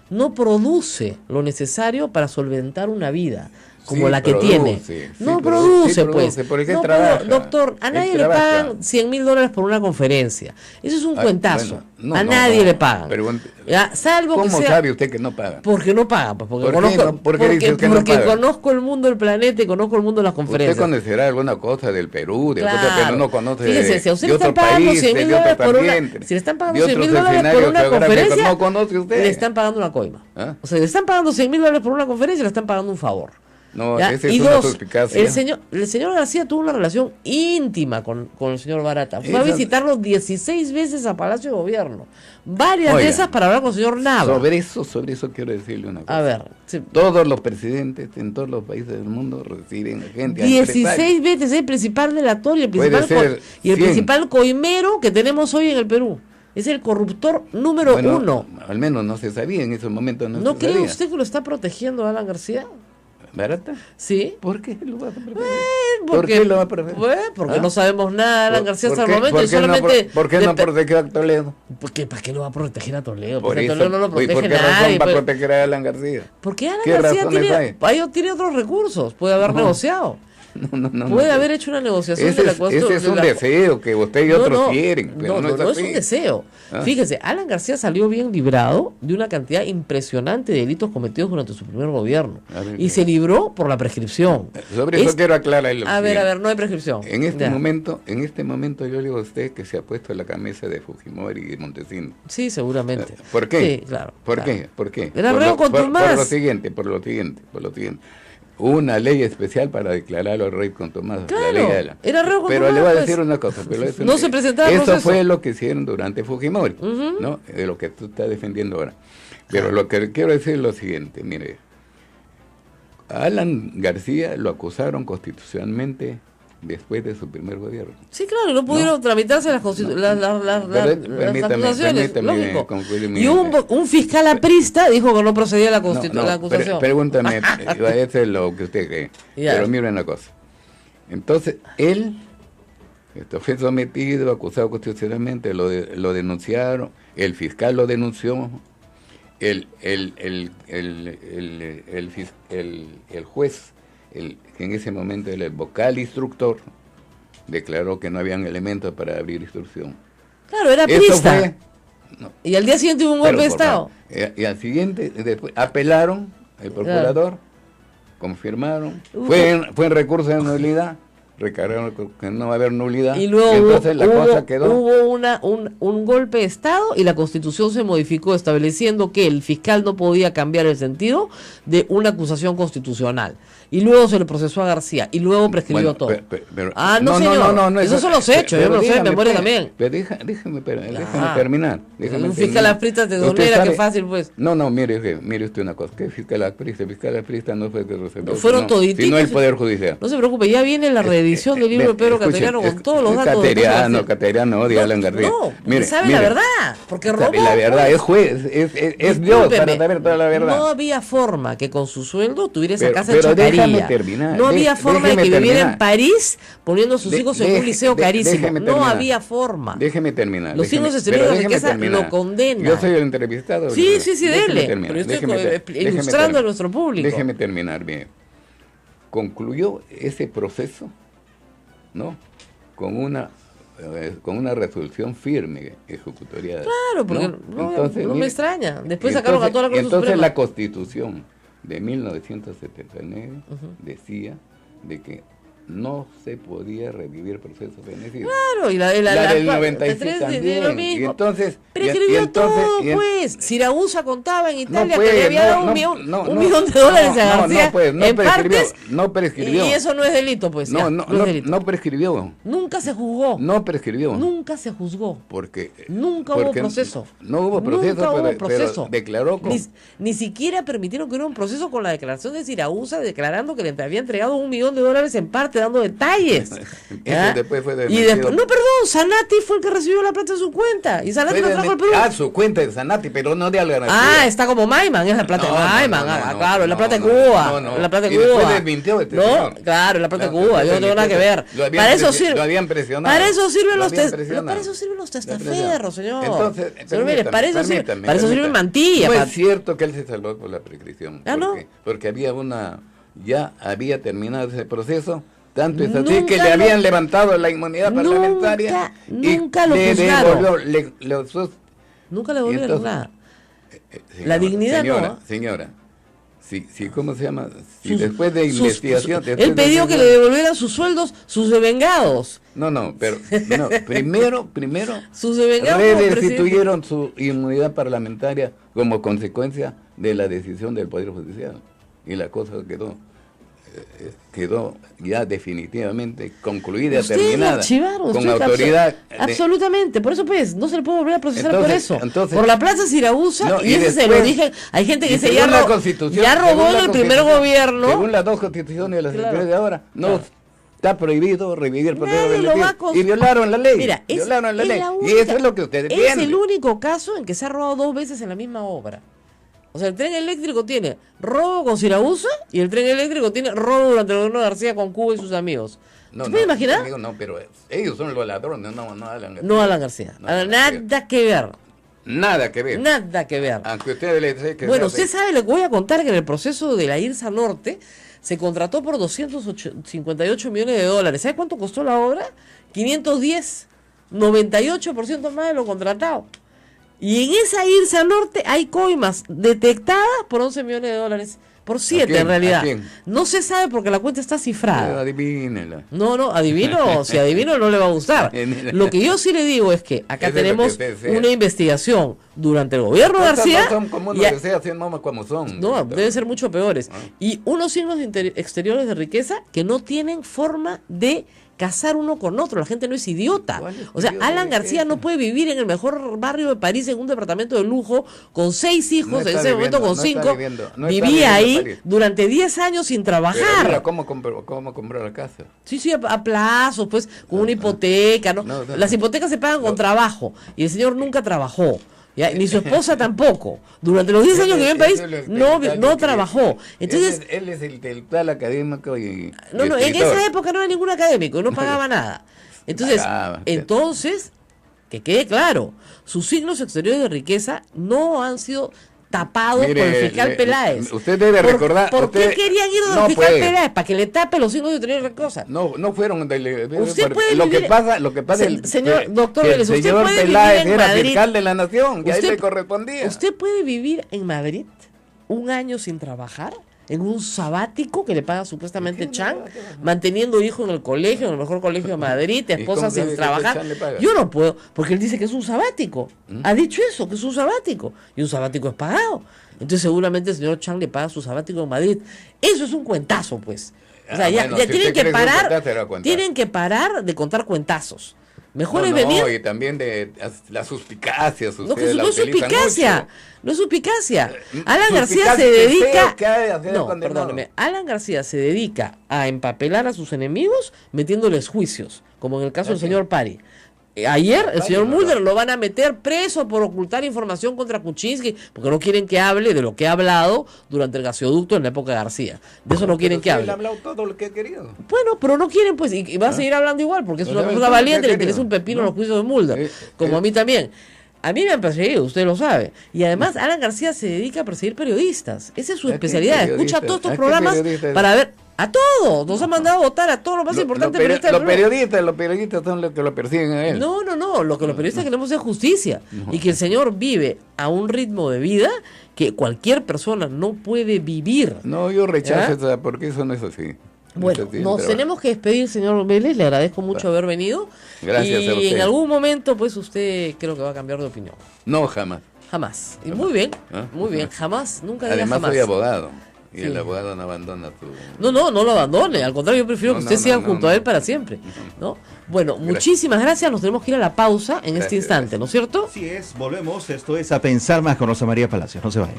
No produce lo necesario para solventar una vida. como Sí, la que produce, tiene. sí, No produce, produce, pues. porque No, trabaja, doctor, a él nadie le trabaja. pagan $100.000 por una conferencia. Eso es un cuentazo. Bueno, A nadie le pagan. Pregunte, Ya, salvo que ¿cómo sea... sabe usted que no pagan? Porque no pagan, pues, porque ¿Por qué conozco, no? ¿Por qué dice que no porque pagan? conozco el mundo del planeta y conozco el mundo de las Usted conferencias. conocerá alguna cosa del Perú, de Claro. cosas, pero no conoce Fíjese, si a usted de le están otro pagando país, $100.000 de otro por una, ambiente, si le están pagando de $100.000 otros por escenarios una geográficos, conferencia, no conoce usted. le están pagando una coima. ¿Ah? O sea, le están pagando $100.000 por una conferencia, le están pagando un favor. No, ¿Ya? esa es Y una dos, suspicacia. el señor García tuvo una relación íntima con el señor Barata. Fue a visitarlo 16 veces a Palacio de Gobierno. Varias de Oiga, esas para hablar con el señor Nava. Sobre eso quiero decirle una cosa. A ver, sí. Todos los presidentes en todos los países del mundo reciben gente 16 veces el principal delator y el Puede principal, ser y el 100. principal coimero que tenemos hoy en el Perú. Es el corruptor número uno. Al menos no se sabía en ese momento. ¿No se cree sabía. usted que lo está protegiendo Alan García? ¿Barata? Sí. ¿Por qué lo va a proteger? ¿Por qué lo va a proteger? Porque ¿Ah? no sabemos nada de Alan García hasta el momento. ¿Por y qué solamente ¿por qué no protegió a Toledo? Porque ¿para qué lo va a proteger a Toledo? Por Porque a eso, Toledo no lo ¿y por protege qué razón nadie. para Pues. proteger a Alan García? Porque Alan ¿Qué García razones tiene otros recursos. Puede haber negociado. No, Puede haber hecho una negociación ese de la es, cuestión. ese es un deseo que usted y otros quieren, pero no, no es un deseo. ¿Ah? Fíjese, Alan García salió bien librado de una cantidad impresionante de delitos cometidos durante su primer gobierno. Y se libró por la prescripción. Sobre eso quiero aclarar. A ver, no hay prescripción. En este momento yo le digo a usted que se ha puesto la camisa de Fujimori y de Montesinos. Sí, seguramente. ¿Por qué? Sí, claro. ¿Por qué? Era reo contumaz. Por lo siguiente. Hubo una ley especial para declararlo rey contumaz. Claro, la ley de la... era reo contumaz. Pero le voy a decir una cosa. No se presentaba Eso proceso. fue lo que hicieron durante Fujimori, ¿no? De lo que tú estás defendiendo ahora. Pero lo que quiero decir es lo siguiente, mire. A Alan García lo acusaron constitucionalmente después de su primer gobierno. Sí, claro, no pudieron tramitarse las acusaciones, lógico. Y un fiscal aprista dijo que no procedía la acusación. Pregúntame, eso es lo que usted cree. Pero mire una cosa. Entonces, él fue sometido, acusado constitucionalmente, lo denunciaron, el fiscal lo denunció, el juez, que en ese momento era el vocal instructor, declaró que no habían elementos para abrir instrucción. Claro, era aprista. Y al día siguiente hubo un golpe de Estado. Y al siguiente, después, apelaron, el procurador, confirmaron, fue en recurso de nulidad, recargaron que no va a haber nulidad, y luego entonces la cosa quedó. Hubo un golpe de Estado y la Constitución se modificó estableciendo que el fiscal no podía cambiar el sentido de una acusación constitucional. Y luego se le procesó a García y luego prescribió todo. No, esos son los hechos, yo me lo sé de memoria también. Pero déjeme terminar. Un fiscal aprista te donera, qué fácil pues. No, mire usted una cosa, que fiscal aprista no fue que resolvió. Fueron todititos. Sino el Poder Judicial. No se preocupe, ya viene la reedición del libro de Pedro Cateriano con todos los datos. Cateriano odia a Alan García. No, mire, sabe la verdad, porque robó. La verdad, es juez, es Dios para saber toda la verdad. No había forma que con su sueldo tuviera esa casa de pero chacarilla. Terminar, no había forma de que viviera en París poniendo a sus hijos en un liceo carísimo. No había forma. Déjeme terminar. Los signos exteriores de riqueza lo condenan. Yo soy el entrevistado. Sí, dele. Pero yo estoy ilustrando a nuestro público. Déjeme terminar bien. Concluyó ese proceso, ¿no? Con una resolución firme ejecutoria. Claro, porque no me extraña. Después sacaron a toda la Corte Suprema. Entonces la Constitución de 1979 decía de que no se podía revivir procesos fenecidos. Claro, y la del 96 también. Lo mismo. Y entonces, pero escribió todo, pues. Siragusa contaba en Italia que le había dado un millón de dólares a García en partes. No prescribió. Y eso no es delito, pues. No prescribió. Nunca se juzgó. No prescribió. Nunca se juzgó. Porque nunca hubo proceso. No hubo proceso, pero declaró como... Ni siquiera permitieron que hubiera un proceso con la declaración de Siragusa declarando que le había entregado $1 millón en parte, dando detalles. Eso después fue y después, no, perdón, Zanatti fue el que recibió la plata en su cuenta. Y Zanatti lo trajo al Perú. Su cuenta de Zanatti, pero no de Alan García. Está como Maiman, es la plata de Maiman. Claro, es la plata de Cuba. La plata de Cuba. Después desmintió señor. Claro, es la plata de Cuba. Yo no tengo nada que ver. Para eso sirven los testaferros, señor. Entonces, para eso sirven mantillas. No es cierto que él se salvó por la prescripción. ¿No? Porque había una ya había terminado ese proceso. Tanto es así Nunca que le habían levantado la inmunidad parlamentaria. Nunca lo le juzgaron. devolvió, Nunca le volvieron entonces, nada. señora, La dignidad señora, no. Señora, ¿cómo se llama? Si después de investigación... Él pidió que le devolvieran sus sueldos, sus devengados. Pero primero Sus devengados como restituyeron su inmunidad parlamentaria como consecuencia de la decisión del Poder Judicial. Y la cosa quedó ya definitivamente concluida, ustedes terminada, la archivaron, con autoridad. Absolutamente, por eso pues, no se le puede volver a procesar Entonces, por eso. Por la Plaza Siragusa, no, y ese después, se lo dije, hay gente que dice, ya robó en el primer gobierno. Según las dos constituciones de la Secretaría de ahora, está prohibido revivir el proceso Nadie lo va a y violaron la ley. Mira, violaron la ley. única, y eso es lo que ustedes es entienden. el único caso en que se ha robado 2 veces en la misma obra. O sea, el tren eléctrico tiene robo con Siragusa y el tren eléctrico tiene robo durante el gobierno de García con Cuba y sus amigos. ¿Se puede imaginar? No, pero ellos son los ladrones, no Alan García. No Alan García. Nada que ver. Nada que ver. Nada que ver. Aunque usted le dice que... Bueno, usted sabe lo que voy a contar, que en el proceso de la IRSA Norte se contrató por 258 millones de dólares. ¿Sabe cuánto costó la obra? 510. 98% más de lo contratado. Y en esa IRSA Norte hay coimas detectadas por 11 millones de dólares. Por 7 en realidad. No se sabe porque la cuenta está cifrada. Adivínela. No, adivino. Si adivino no le va a gustar. Lo que yo sí le digo es que acá tenemos una investigación durante el gobierno de García. No son como son. No, deben ser mucho peores. Y unos signos exteriores de riqueza que no tienen forma de casar uno con otro. La gente no es idiota. O sea, Alan García no puede vivir en el mejor barrio de París en un departamento de lujo con 6 hijos, en ese momento con 5. Vivía ahí durante 10 años sin trabajar. Pero mira, ¿cómo compró la casa? Sí, a plazos, pues, con una hipoteca, ¿no? Las hipotecas se pagan con trabajo y el señor nunca trabajó. ¿Ya? Ni su esposa tampoco. Durante los 10 años que vivió en París no trabajó. Entonces, él es el tal académico y en esa época no era ningún académico, no pagaba nada. Entonces, que quede claro, sus signos exteriores de riqueza no han sido tapados por el fiscal Peláez. Usted debe recordar. ¿Por qué querían ir al fiscal Peláez? Para que le tape los signos exteriores de riqueza. No fueron. Usted puede lo que pasa señor doctor Vélez, el señor Peláez era fiscal de la nación, que a él le correspondía. ¿Usted puede vivir en Madrid 1 año sin trabajar? En un sabático que le paga supuestamente Chang, manteniendo hijo en el colegio, en el mejor colegio de Madrid, esposa sin trabajar. Yo no puedo, porque él dice que es un sabático. Ha dicho eso, que es un sabático. Y un sabático es pagado. Entonces seguramente el señor Chang le paga su sabático en Madrid. Eso es un cuentazo, pues. O sea, ya tienen que parar, de contar cuentazos. Mejor es venir. Y también de las suspicacias. No es suspicacia. No es suspicacia. Alan García se dedica. Perdóneme. Alan García se dedica a empapelar a sus enemigos metiéndoles juicios, como en el caso del señor Pari. Ayer el señor Mulder lo van a meter preso por ocultar información contra Kuczynski, porque no quieren que hable de lo que ha hablado durante el gasoducto en la época de García. De eso no quieren que hable. Él ha hablado todo lo que ha querido. Bueno, pero no quieren, pues, y va a seguir hablando igual, porque es una persona valiente, le interesa un pepino los juicios de Mulder, como a mí también. A mí me han perseguido, usted lo sabe. Y además, Alan García se dedica a perseguir periodistas. Esa es su especialidad. Escucha todos estos programas para ver. A todos, nos han mandado a votar a todos los más importantes periodistas. Los periodistas son los que lo persiguen a él. No, lo que los periodistas queremos es justicia. Y que el señor vive a un ritmo de vida que cualquier persona no puede vivir. No, yo rechazo eso, porque eso no es así. Bueno, nos tenemos que despedir, señor Vélez, le agradezco mucho haber venido. Gracias a usted. Y en algún momento, pues usted creo que va a cambiar de opinión. No, jamás. Jamás. Y muy bien, jamás, nunca diga jamás. Además soy abogado. Y el abogado no abandona tu... No lo abandone. Al contrario, yo prefiero que usted siga junto a él para siempre. ¿No? Bueno, muchísimas gracias. Nos tenemos que ir a la pausa en este instante, ¿no es cierto? Así es, volvemos. Esto es A Pensar Más con Rosa María Palacios. No se vayan.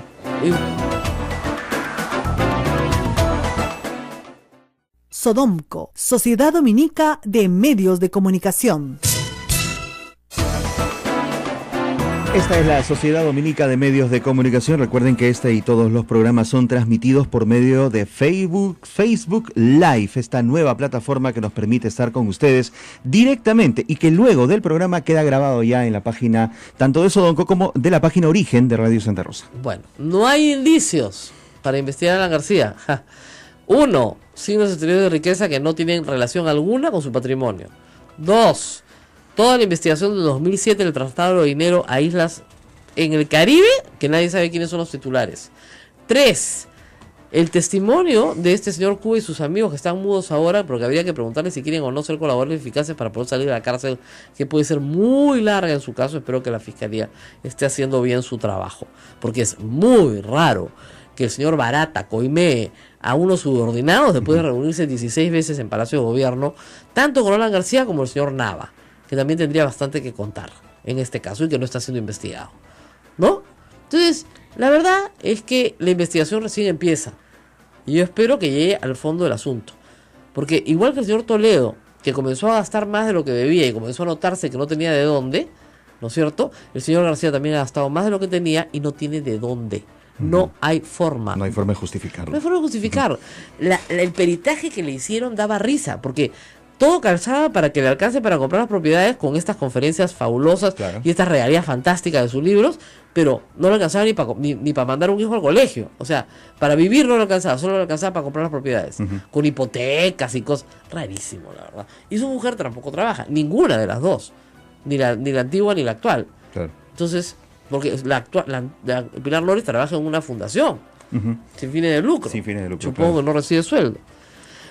Sodomco, Sociedad Dominica de Medios de Comunicación. Esta es la Sociedad Dominica de Medios de Comunicación. Recuerden que este y todos los programas son transmitidos por medio de Facebook Live, esta nueva plataforma que nos permite estar con ustedes directamente y que luego del programa queda grabado ya en la página tanto de Sodomco como de la página Origen de Radio Santa Rosa. Bueno, no hay indicios para investigar a Alan García. 1, signos exteriores de riqueza que no tienen relación alguna con su patrimonio. 2, toda la investigación de 2007 del trasladado de dinero a islas en el Caribe, que nadie sabe quiénes son los titulares. 3, el testimonio de este señor Cuba y sus amigos que están mudos ahora, porque habría que preguntarles si quieren o no ser colaboradores eficaces para poder salir de la cárcel, que puede ser muy larga en su caso. Espero que la Fiscalía esté haciendo bien su trabajo, porque es muy raro que el señor Barata coimee a unos subordinados después de reunirse 16 veces en Palacio de Gobierno, tanto con Alan García como el señor Nava, que también tendría bastante que contar en este caso y que no está siendo investigado, ¿no? Entonces, la verdad es que la investigación recién empieza y yo espero que llegue al fondo del asunto, porque igual que el señor Toledo, que comenzó a gastar más de lo que debía y comenzó a notarse que no tenía de dónde, ¿no es cierto? El señor García también ha gastado más de lo que tenía y no tiene de dónde. No hay forma. No hay forma de justificarlo. No hay forma de justificar. El peritaje que le hicieron daba risa, porque todo calzaba para que le alcance para comprar las propiedades con estas conferencias fabulosas, claro, y estas regalías fantásticas de sus libros, pero no le alcanzaba ni para mandar un hijo al colegio. O sea, para vivir no le alcanzaba, solo le alcanzaba para comprar las propiedades, con hipotecas y cosas. Rarísimo, la verdad. Y su mujer tampoco trabaja, ninguna de las dos, ni la antigua ni la actual. Claro. Entonces, porque la Pilar Lores trabaja en una fundación sin fines de lucro. Sin fines de lucro. Supongo, claro, que no recibe sueldo.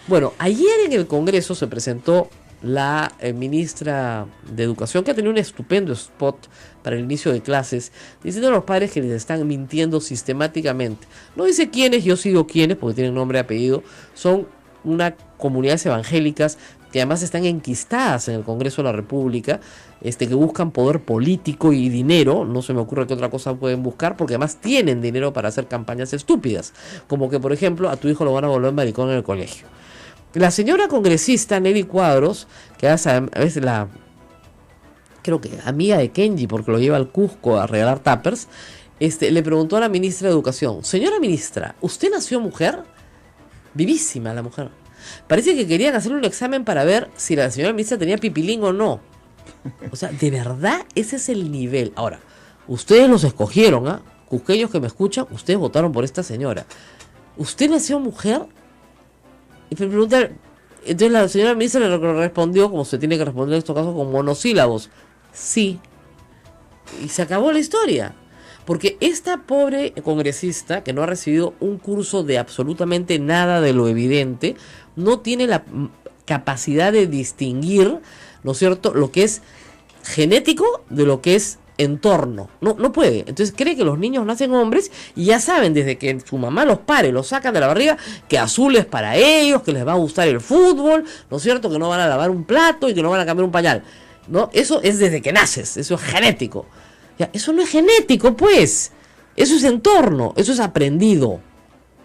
Bueno, ayer en el Congreso se presentó la ministra de Educación, que ha tenido un estupendo spot para el inicio de clases, diciendo a los padres que les están mintiendo sistemáticamente. No dice quiénes, yo sí digo quiénes, porque tienen nombre y apellido. Son unas comunidades evangélicas que además están enquistadas en el Congreso de la República, que buscan poder político y dinero. No se me ocurre qué otra cosa pueden buscar, porque además tienen dinero para hacer campañas estúpidas, como que, por ejemplo, a tu hijo lo van a volver maricón en el colegio. La señora congresista Nelly Cuadros, que es creo que amiga de Kenji, porque lo lleva al Cusco a regalar tuppers, le preguntó a la ministra de Educación: señora ministra, ¿usted nació mujer? Vivísima la mujer. Parece que querían hacerle un examen para ver si la señora ministra tenía pipilín o no. O sea, de verdad, ese es el nivel. Ahora, ustedes los escogieron, ¿ah? Cusqueños que me escuchan, ustedes votaron por esta señora. ¿Usted nació mujer? Y me preguntan, entonces la señora ministra le respondió, como se tiene que responder en estos casos, con monosílabos: sí. Y se acabó la historia. Porque esta pobre congresista, que no ha recibido un curso de absolutamente nada de lo evidente, no tiene la capacidad de distinguir, ¿no es cierto?, lo que es genético de lo que es entorno. No puede. Entonces cree que los niños nacen hombres y ya saben desde que su mamá los pare, los sacan de la barriga, que azul es para ellos, que les va a gustar el fútbol, ¿no es cierto?, que no van a lavar un plato y que no van a cambiar un pañal, ¿no? Eso es desde que naces, eso es genético. Ya, eso no es genético, pues. Eso es entorno, eso es aprendido.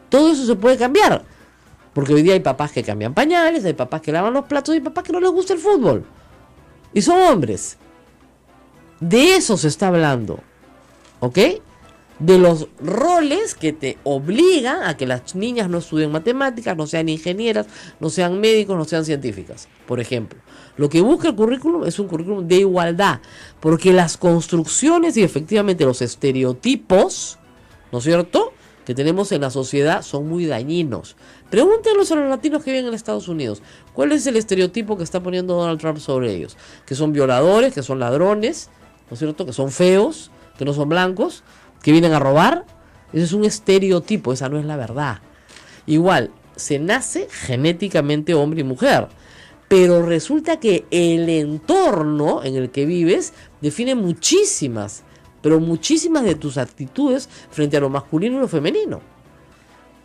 Todo eso se puede cambiar. Porque hoy día hay papás que cambian pañales, hay papás que lavan los platos, hay papás que no les gusta el fútbol. Y son hombres. De eso se está hablando. ¿Ok? De los roles que te obligan a que las niñas no estudien matemáticas, no sean ingenieras, no sean médicos, no sean científicas, por ejemplo. Lo que busca el currículum es un currículum de igualdad, porque las construcciones y efectivamente los estereotipos, ¿no es cierto?, que tenemos en la sociedad son muy dañinos. Pregúntenlos a los latinos que viven en Estados Unidos, ¿cuál es el estereotipo que está poniendo Donald Trump sobre ellos? Que son violadores, que son ladrones, ¿no es cierto?, que son feos, que no son blancos, que vienen a robar. Ese es un estereotipo, esa no es la verdad. Igual, se nace genéticamente hombre y mujer, pero resulta que el entorno en el que vives define muchísimas, pero muchísimas de tus actitudes frente a lo masculino y lo femenino.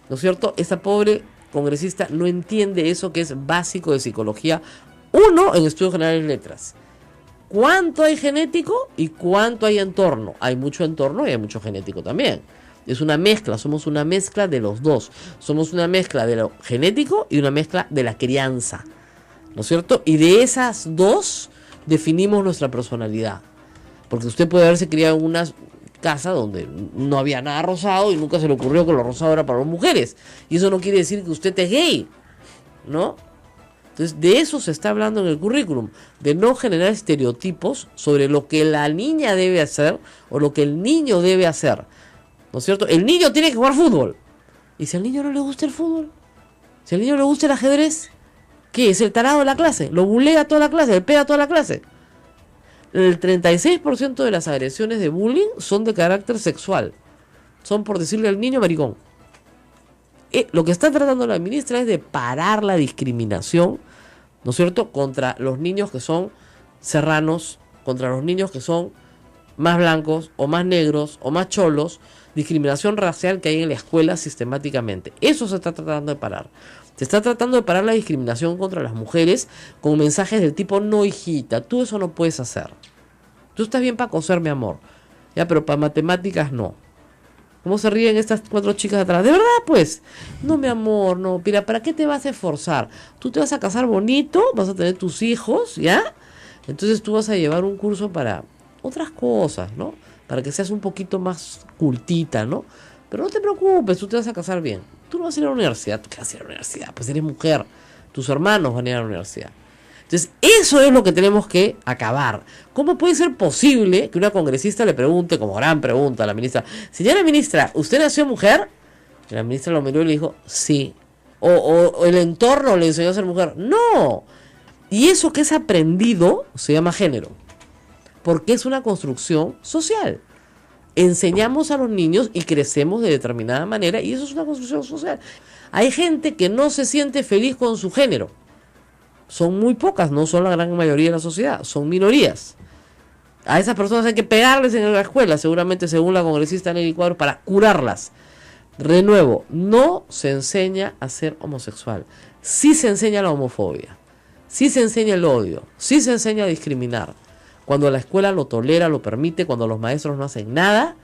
¿No es cierto? Esta pobre congresista no entiende eso que es básico de psicología 1 en Estudios Generales de Letras. ¿Cuánto hay genético y cuánto hay entorno? Hay mucho entorno y hay mucho genético también. Es una mezcla, somos una mezcla de los dos. Somos una mezcla de lo genético y una mezcla de la crianza, ¿no es cierto? Y de esas dos definimos nuestra personalidad. Porque usted puede haberse criado en una casa donde no había nada rosado y nunca se le ocurrió que lo rosado era para las mujeres. Y eso no quiere decir que usted es gay, ¿no? Entonces, de eso se está hablando en el currículum, de no generar estereotipos sobre lo que la niña debe hacer o lo que el niño debe hacer, ¿no es cierto? El niño tiene que jugar fútbol. ¿Y si al niño no le gusta el fútbol? Si al niño le gusta el ajedrez, ¿qué? Es el tarado de la clase, lo bulea toda la clase, le pega toda la clase. El 36% de las agresiones de bullying son de carácter sexual. Son por decirle al niño maricón. Lo que está tratando la ministra es de parar la discriminación, ¿no es cierto?, contra los niños que son serranos, contra los niños que son más blancos o más negros o más cholos, discriminación racial que hay en la escuela sistemáticamente. Eso se está tratando de parar. Se está tratando de parar la discriminación contra las mujeres con mensajes del tipo: no, hijita, tú eso no puedes hacer. Tú estás bien para coser, mi amor. Ya, pero para matemáticas no. ¿Cómo se ríen estas 4 chicas atrás? ¿De verdad, pues? No, mi amor, no. Mira, ¿para qué te vas a esforzar? Tú te vas a casar bonito, vas a tener tus hijos, ¿ya? Entonces tú vas a llevar un curso para otras cosas, ¿no? Para que seas un poquito más cultita, ¿no? Pero no te preocupes, tú te vas a casar bien. Tú no vas a ir a la universidad. ¿Tú qué vas a ir a la universidad? Pues eres mujer. Tus hermanos van a ir a la universidad. Entonces, eso es lo que tenemos que acabar. ¿Cómo puede ser posible que una congresista le pregunte, como gran pregunta a la ministra: señora ministra, ¿usted nació mujer? Y la ministra lo miró y le dijo: sí. O el entorno le enseñó a ser mujer. ¡No! Y eso que es aprendido se llama género. Porque es una construcción social. Enseñamos a los niños y crecemos de determinada manera, y eso es una construcción social. Hay gente que no se siente feliz con su género. Son muy pocas, no son la gran mayoría de la sociedad, son minorías. A esas personas hay que pegarles en la escuela, seguramente, según la congresista Nelly Cuadros, para curarlas. De nuevo, no se enseña a ser homosexual. Sí se enseña la homofobia, sí se enseña el odio, sí se enseña a discriminar. Cuando la escuela lo tolera, lo permite, cuando los maestros no hacen nada,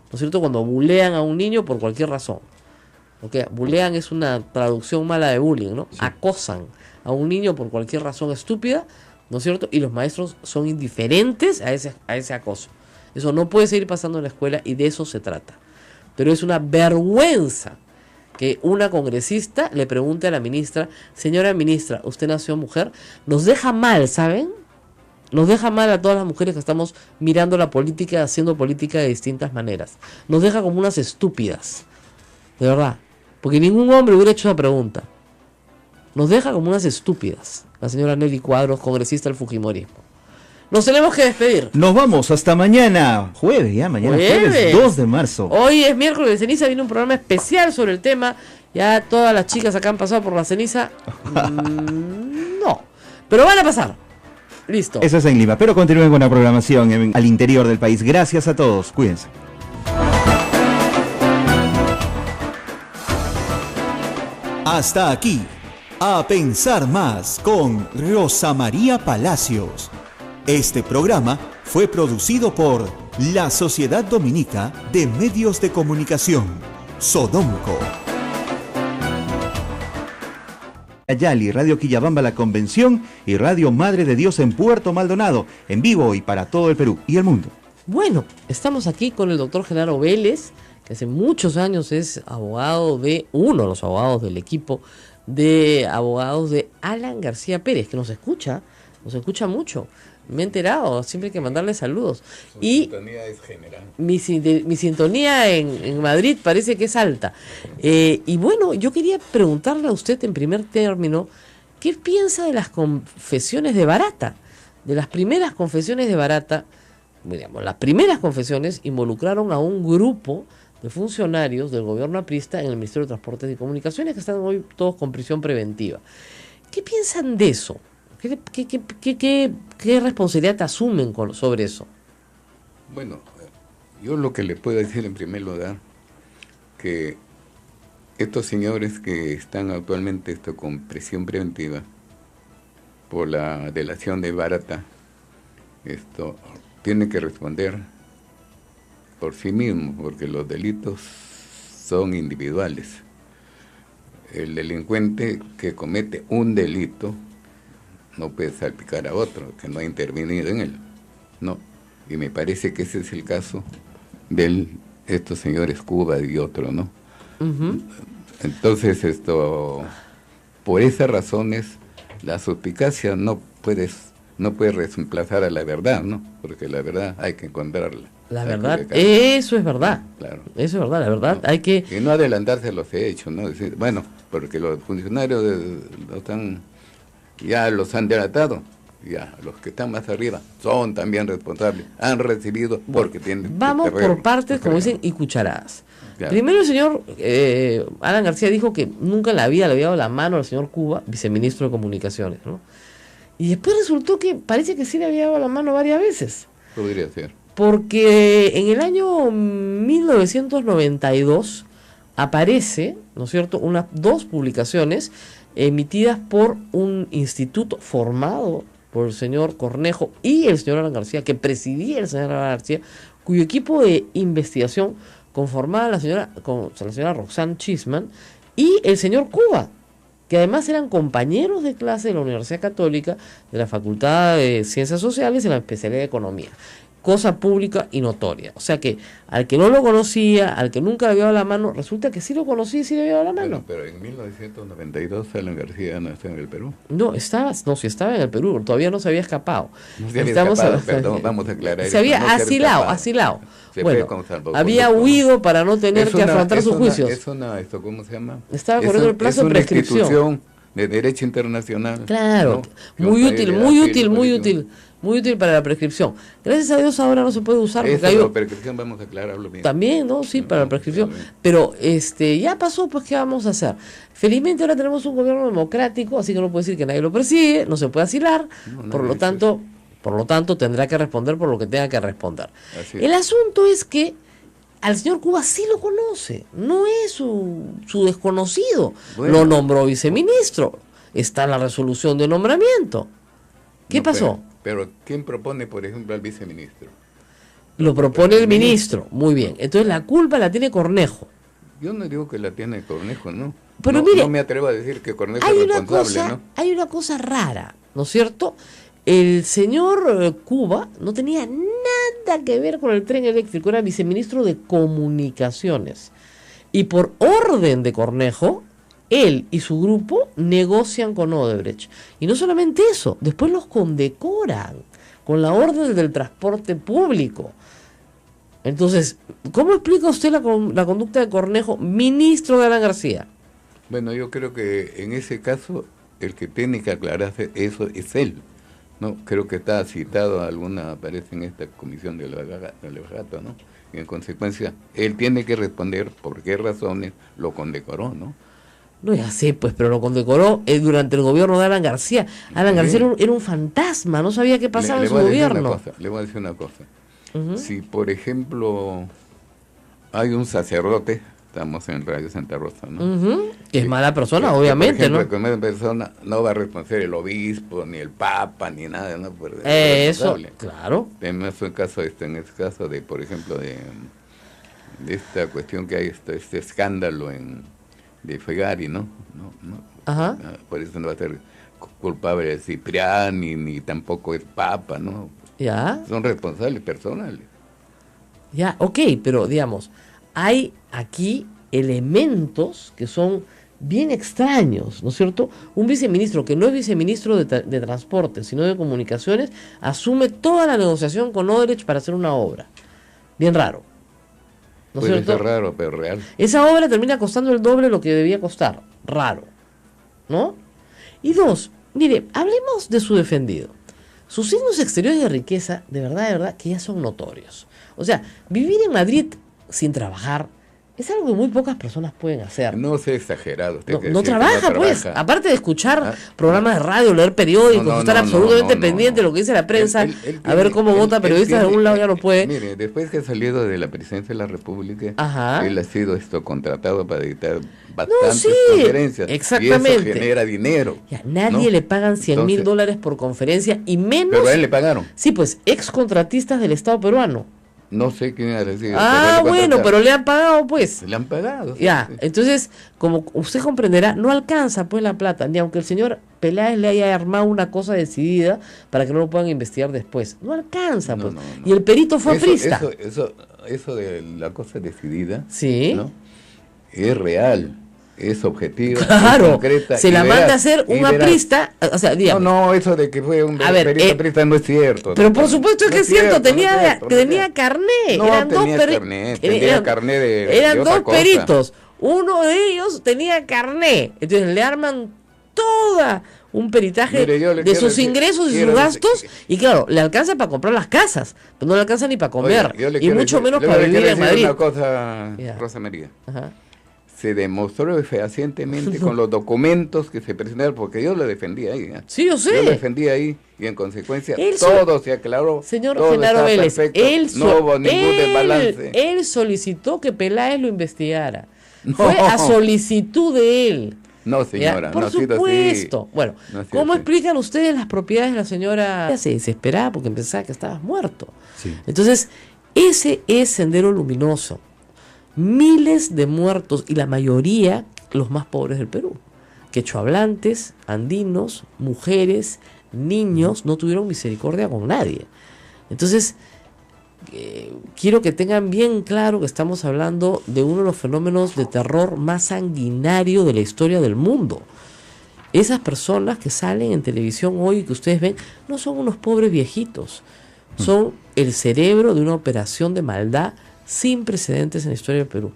¿no es cierto? Cuando bulean a un niño por cualquier razón. Okay, bulean es una traducción mala de bullying, ¿no? Sí. Acosan a un niño por cualquier razón estúpida, ¿no es cierto? Y los maestros son indiferentes a ese acoso. Eso no puede seguir pasando en la escuela, y de eso se trata. Pero es una vergüenza que una congresista le pregunte a la ministra: señora ministra, ¿usted nació mujer? Nos deja mal, ¿saben? Nos deja mal a todas las mujeres que estamos mirando la política, haciendo política de distintas maneras. Nos deja como unas estúpidas, de verdad. Porque ningún hombre hubiera hecho esa pregunta. Nos deja como unas estúpidas la señora Nelly Cuadros, congresista del fujimorismo. Nos tenemos que despedir. Nos vamos hasta mañana, jueves, ya, mañana jueves 2 de marzo. Hoy es miércoles de ceniza, viene un programa especial sobre el tema. Ya todas las chicas acá han pasado por la ceniza. No, pero van a pasar. Listo. Eso es en Lima, pero continúen con la programación al interior del país. Gracias a todos, cuídense. Hasta aquí, A Pensar Más con Rosa María Palacios. Este programa fue producido por la Sociedad Dominica de Medios de Comunicación, Sodomco. Yali, Radio Quillabamba La Convención y Radio Madre de Dios en Puerto Maldonado, en vivo y para todo el Perú y el mundo. Bueno, estamos aquí con el doctor Genaro Vélez, que hace muchos años es abogado de uno de los abogados del equipo de abogados de Alan García Pérez, que nos escucha mucho. Me he enterado, siempre hay que mandarle saludos. Su sintonía es general. Mi sintonía en Madrid parece que es alta. Y bueno, yo quería preguntarle a usted en primer término, ¿qué piensa de las confesiones de Barata? De las primeras confesiones de Barata. Digamos, las primeras confesiones involucraron a un grupo de funcionarios del gobierno aprista en el Ministerio de Transportes y Comunicaciones, que están hoy todos con prisión preventiva. ¿Qué piensan de eso? ¿Qué responsabilidad asumen sobre eso? Bueno, yo lo que le puedo decir en primer lugar, que estos señores que están actualmente con prisión preventiva por la delación de Barata, tienen que responder por sí mismos, porque los delitos son individuales. El delincuente que comete un delito no puede salpicar a otro que no ha intervenido en él, no. Y me parece que ese es el caso de estos señores Cuba y otro, ¿no? Uh-huh. Entonces, por esas razones, la suspicacia no puede reemplazar a la verdad, ¿no? Porque la verdad hay que encontrarla. La verdad, eso es verdad. Claro. Eso es verdad, la verdad, no, hay que... Y no adelantarse a los hechos, ¿no? Decir, bueno, porque los funcionarios ya los han delatado. Ya, los que están más arriba son también responsables, han recibido porque tienen... Vamos por partes, como dicen, y cucharadas. Claro. Primero el señor Alan García dijo que nunca en la vida le había dado la mano al señor Cuba, viceministro de Comunicaciones, ¿no? Y después resultó que parece que sí le había dado la mano varias veces. Podría ser. Porque en el año 1992 aparece, ¿no es cierto?, dos publicaciones emitidas por un instituto formado por el señor Cornejo y el señor Alan García, que presidía el señor Alan García, cuyo equipo de investigación conformaba la señora Roxanne Chisman y el señor Cuba, que además eran compañeros de clase de la Universidad Católica, de la Facultad de Ciencias Sociales y la especialidad de Economía. Cosa pública y notoria. O sea que al que no lo conocía, al que nunca le había dado la mano, resulta que sí lo conocía y sí le había dado la mano. Pero en 1992 Alan García no estaba en el Perú. Sí estaba en el Perú, todavía no se había escapado. No se había escapado, perdón, vamos a aclarar. Se había asilado. Bueno, había huido para no tener que afrontar sus juicios. ¿Cómo se llama? Estaba corriendo el plazo de prescripción. Es una institución de derecho internacional. Claro, ¿no? Muy útil para la prescripción. Gracias a Dios ahora no se puede usar. La prescripción vamos a aclararlo bien. También, ¿no? Sí, para la prescripción. Pero ya pasó, pues ¿qué vamos a hacer? Felizmente ahora tenemos un gobierno democrático, así que no puede decir que nadie lo persigue, no se puede asilar, por lo tanto tendrá que responder por lo que tenga que responder. El asunto es que al señor Cuba sí lo conoce, no es su desconocido. Bueno, lo nombró viceministro, está en la resolución de nombramiento. ¿Qué pasó? Pero ¿quién propone, por ejemplo, al viceministro? Lo propone el ministro. Muy bien. Entonces la culpa la tiene Cornejo. Yo no digo que la tiene Cornejo, ¿no? Pero mire, no me atrevo a decir que Cornejo es responsable, ¿no? Hay una cosa rara, ¿no es cierto? El señor Cuba no tenía nada que ver con el tren eléctrico, era viceministro de Comunicaciones. Y por orden de Cornejo, él y su grupo negocian con Odebrecht. Y no solamente eso, después los condecoran con la orden del transporte público. Entonces, ¿cómo explica usted la conducta de Cornejo, ministro de Alan García? Bueno, yo creo que en ese caso el que tiene que aclararse eso es él. No, creo que está citado aparece en esta comisión del alegato, ¿no? Y en consecuencia, él tiene que responder por qué razones lo condecoró, ¿no? No es así, pues, pero lo condecoró durante el gobierno de Alan García. Alan García era un fantasma, no sabía qué pasaba en su gobierno. Le voy a decir una cosa. Si, por ejemplo, hay un sacerdote, estamos en Radio Santa Rosa, ¿no? Que es mala persona, obviamente, por ejemplo, ¿no? Que mala persona no va a responder el obispo, ni el papa, ni nada, ¿no? Eso, claro. En ese caso de, por ejemplo, de esta cuestión que hay, este escándalo de Fegari, ¿no? Ajá. Por eso no va a ser culpable de Cipriani, ni tampoco es papa, ¿no? Ya. Son responsables personales. Ya, ok, pero digamos, hay aquí elementos que son bien extraños, ¿no es cierto? Un viceministro que no es viceministro de Transporte, sino de Comunicaciones, asume toda la negociación con Odebrecht para hacer una obra. Bien raro. ¿No es cierto? Puede ser raro, pero real. Esa obra termina costando el doble de lo que debía costar. Raro. ¿No? Y dos, mire, hablemos de su defendido. Sus signos exteriores de riqueza, de verdad, que ya son notorios. O sea, vivir en Madrid sin trabajar es algo que muy pocas personas pueden hacer. No sea exagerado. No trabaja, pues. Aparte de escuchar programas de radio, leer periódicos, estar absolutamente pendiente de lo que dice la prensa, a ver cómo vota periodistas de algún lado, ya no puede. Mire, después que ha salido de la presidencia de la República, él ha sido contratado para dictar bastantes conferencias. Exactamente. Y eso genera dinero. Y a nadie le pagan $100,000 por conferencia, y menos... Pero a él le pagaron. Sí, pues, excontratistas del Estado peruano. No sé quién ha recibido. Pero le han pagado, pues. Le han pagado. Ya, sí. Entonces, como usted comprenderá, no alcanza pues la plata, ni aunque el señor Peláez le haya armado una cosa decidida para que no lo puedan investigar después. No alcanza, pues. No. Y el perito fue aprista. Eso de la cosa decidida, sí, ¿no? Es real. Es objetiva, claro, es concreta, se la manda a hacer un aprista, o sea, dígame. No, eso de que fue un perito aprista no es cierto. Pero por supuesto que es cierto, tenía carné, no, eran tenía carné de dos otra peritos, Uno de ellos tenía carné, entonces le arman toda un peritaje de sus ingresos y sus gastos, y claro, le alcanza para comprar las casas, pero no le alcanza ni para comer, y mucho menos para vivir en Madrid. Una cosa, Rosa María. Se demostró fehacientemente con los documentos que se presentaron, porque yo lo defendía ahí. Sí, yo sé. Yo lo defendía ahí, y en consecuencia todo se aclaró. Señor Genaro Vélez, no hubo ningún desbalance. Él solicitó que Peláez lo investigara. No. Fue a solicitud de él. No, señora, por supuesto. Bueno, ¿cómo explican ustedes las propiedades de la señora? Ella se desesperaba porque pensaba que estabas muerto. Sí. Entonces, ese es Sendero Luminoso. Miles de muertos, y la mayoría los más pobres del Perú. Quechohablantes, andinos, mujeres, niños, no tuvieron misericordia con nadie. Entonces, quiero que tengan bien claro que estamos hablando de uno de los fenómenos de terror más sanguinario de la historia del mundo. Esas personas que salen en televisión hoy, que ustedes ven, no son unos pobres viejitos, son el cerebro de una operación de maldad sin precedentes en la historia del Perú.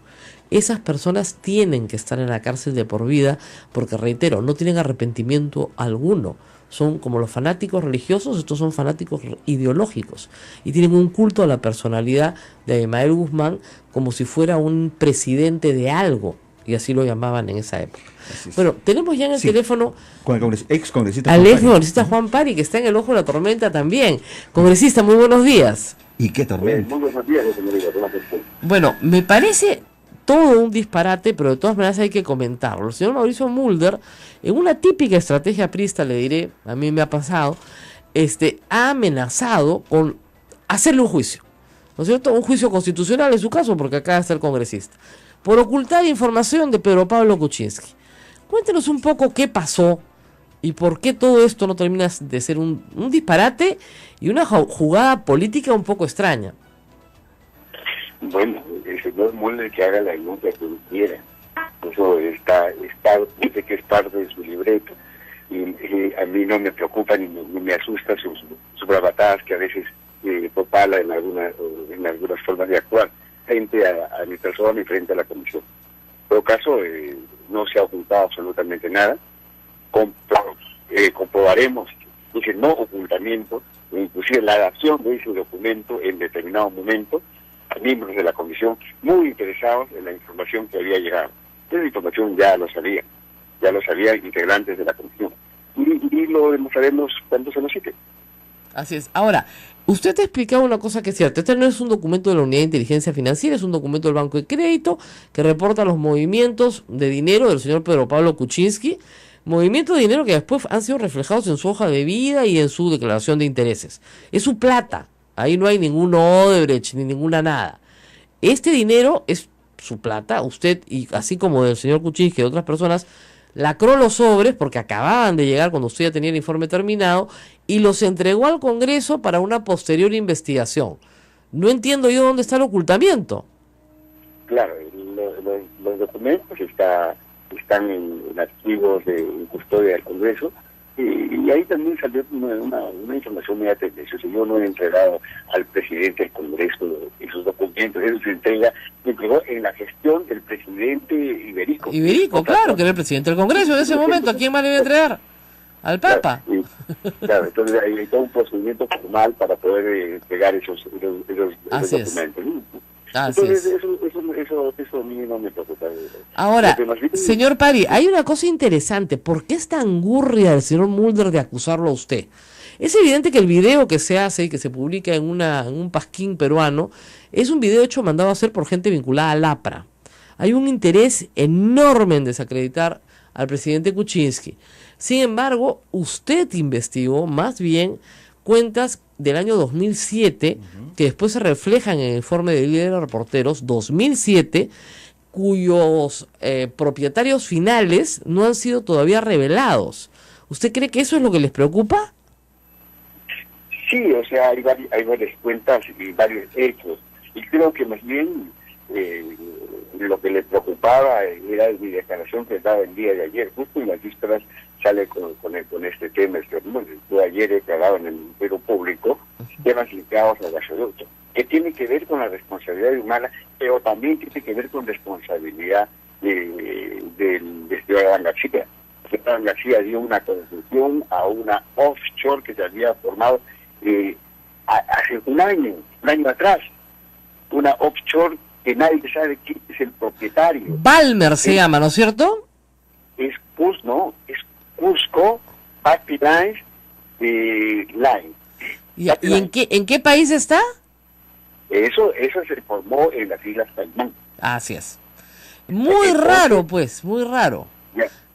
Esas personas tienen que estar en la cárcel de por vida porque, reitero, no tienen arrepentimiento alguno. Son como los fanáticos religiosos, estos son fanáticos ideológicos y tienen un culto a la personalidad de Abimael Guzmán como si fuera un presidente de algo, y así lo llamaban en esa época. Bueno, tenemos ya en el teléfono con el ex congresista Juan Pari, que está en el ojo de la tormenta también. Congresista, muy buenos días. ¿Y qué tormenta? Muy buenos días, señorita. Bueno, me parece todo un disparate, pero de todas maneras hay que comentarlo. El señor Mauricio Mulder, en una típica estrategia priista, le diré, a mí me ha pasado, ha amenazado con hacerle un juicio, ¿no es cierto? Un juicio constitucional en su caso, porque acaba de ser congresista, por ocultar información de Pedro Pablo Kuczynski. Cuéntenos un poco qué pasó y por qué todo esto no termina de ser un disparate y una jugada política un poco extraña. Bueno, el señor Mulder que haga la denuncia que quiera. Eso dice que es parte de su libreto. Y a mí no me preocupa ni me asusta sus bravatadas que a veces propala en algunas formas de actuar frente a mi persona y frente a la comisión. En todo caso, no se ha ocultado absolutamente nada. Comprobaremos ese no ocultamiento, inclusive la adaptación de ese documento en determinado momento a miembros de la comisión muy interesados en la información que había llegado. Esa información ya lo sabían integrantes de la comisión. Y lo demostraremos cuando se nos cite. Así es. Ahora, usted ha explicado una cosa que es cierta. Este no es un documento de la Unidad de Inteligencia Financiera, es un documento del Banco de Crédito que reporta los movimientos de dinero del señor Pedro Pablo Kuczynski, movimientos de dinero que después han sido reflejados en su hoja de vida y en su declaración de intereses. Es su plata. Ahí no hay ningún Odebrecht ni ninguna nada. Este dinero es su plata. Usted, y así como del señor Kuczynski y de otras personas, lacró los sobres porque acababan de llegar cuando usted ya tenía el informe terminado y los entregó al Congreso para una posterior investigación. No entiendo yo dónde está el ocultamiento. Claro, los documentos están en archivos de custodia del Congreso. Y ahí también salió una información muy tendenciosa. Yo no he entregado al presidente del Congreso esos documentos. Eso se entregó en la gestión del presidente Iberico. Iberico, claro, que era el presidente del Congreso en ese momento. ¿A quién más le iba a entregar? ¿Al Papa? Claro, entonces hay todo un procedimiento formal para poder entregar esos documentos. Entonces, eso a mí no me preocupa. Ahora, señor Pari, hay una cosa interesante. ¿Por qué esta angurria del señor Mulder de acusarlo a usted? Es evidente que el video que se hace y que se publica en un pasquín peruano es un video hecho mandado a hacer por gente vinculada al APRA. Hay un interés enorme en desacreditar al presidente Kuczynski. Sin embargo, usted investigó más bien cuentas del año 2007, que después se reflejan en el informe de Líder de Reporteros 2007, cuyos propietarios finales no han sido todavía revelados. ¿Usted cree que eso es lo que les preocupa? Sí, o sea, hay varias cuentas y varios hechos. Y creo que más bien lo que le preocupaba era mi declaración que daba el día de ayer. Justo en las vísperas sale con este tema. Yo ayer he declarado en el Ministerio Público temas ligados al gasoducto, que tiene que ver con la responsabilidad humana, pero también tiene que ver con responsabilidad García. Alan García dio una concesión a una offshore que se había formado hace un año atrás. Una offshore que nadie sabe quién es el propietario. Balmer se llama, ¿no es cierto? Es Cusco Pipelines Line. ¿Y en qué país está? Eso se formó en las Islas Caimán. Así es. Muy raro, pues, muy raro.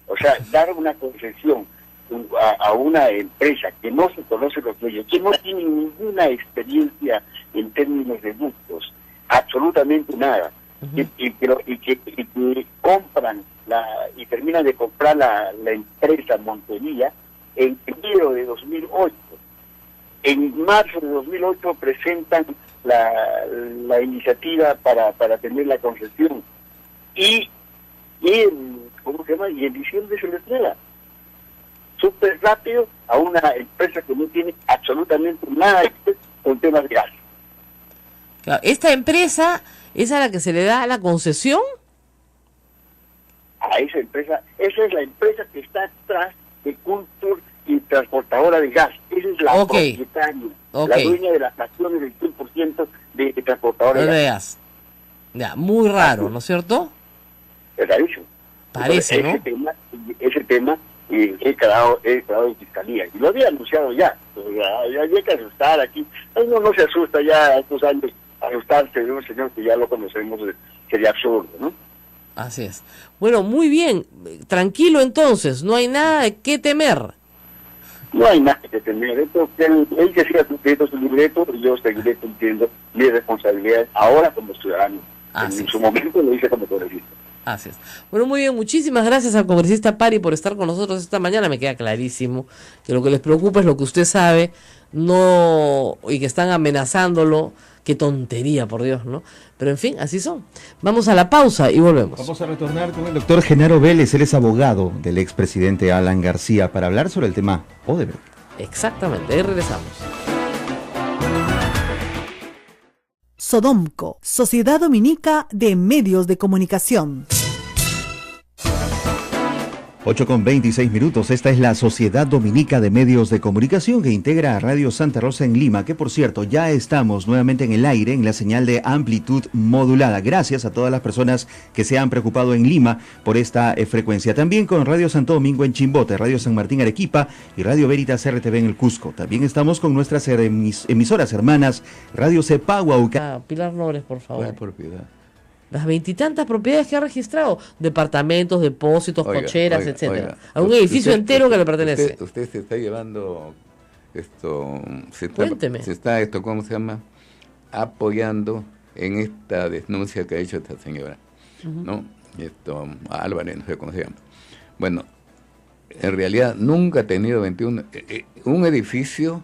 O sea, dar una concesión a una empresa que no se conoce los dueños, que no tiene ninguna experiencia en términos de ductos, absolutamente nada, y que compran y terminan de comprar la empresa Montería en enero de 2008. En marzo de 2008 presentan la iniciativa para tener la concesión y ¿cómo se llama? Y en diciembre se le entrega súper rápido a una empresa que no tiene absolutamente nada que ver con temas de gas. Claro, ¿esta empresa es a la que se le da la concesión? A esa empresa, esa es la empresa que está atrás de Culture y transportadora de gas. Esa es la propietaria, la dueña de las acciones del 100% de transportadora de gas. Ya, muy raro, ¿no es cierto? Es rarísimo. Parece, entonces, ¿no? Ese tema he quedado en fiscalía. Y lo había anunciado ya. Ya hay que asustar aquí. Uno no se asusta ya, estos años, asustarse de un señor que ya lo conocemos sería absurdo, ¿no? Así es. Bueno, muy bien. Tranquilo entonces, no hay nada de qué temer. No hay nada que temer. Él que siga cumpliendo su libreto, yo seguiré cumpliendo mis responsabilidades ahora como ciudadano. En su momento lo hice como congresista. Así es. Bueno, muy bien, muchísimas gracias al congresista Pari por estar con nosotros esta mañana. Me queda clarísimo que lo que les preocupa es lo que usted sabe, y que están amenazándolo. Qué tontería, por Dios, ¿no? Pero en fin, así son. Vamos a la pausa y volvemos. Vamos a retornar con el doctor Genaro Vélez. Él es abogado del expresidente Alan García para hablar sobre el tema Odebrecht. Exactamente, ahí regresamos. Sodomco, Sociedad Dominica de Medios de Comunicación. 8:26. Esta es la Sociedad Dominica de Medios de Comunicación que integra a Radio Santa Rosa en Lima, que por cierto ya estamos nuevamente en el aire en la señal de amplitud modulada. Gracias a todas las personas que se han preocupado en Lima por esta frecuencia. También con Radio Santo Domingo en Chimbote, Radio San Martín Arequipa y Radio Veritas RTV en el Cusco. También estamos con nuestras emisoras hermanas Radio Cepagua. Pilar Nores, por favor. ¿Cuál propiedad? Las 20 y tantas propiedades que ha registrado, departamentos, depósitos, cocheras, etcétera. A un edificio entero que le pertenece. Usted se está llevando esto, Cuénteme. se está ¿cómo se llama? Apoyando en esta denuncia que ha hecho esta señora, ¿no? Álvarez, no sé cómo se llama. Bueno, en realidad nunca ha tenido 21, un edificio,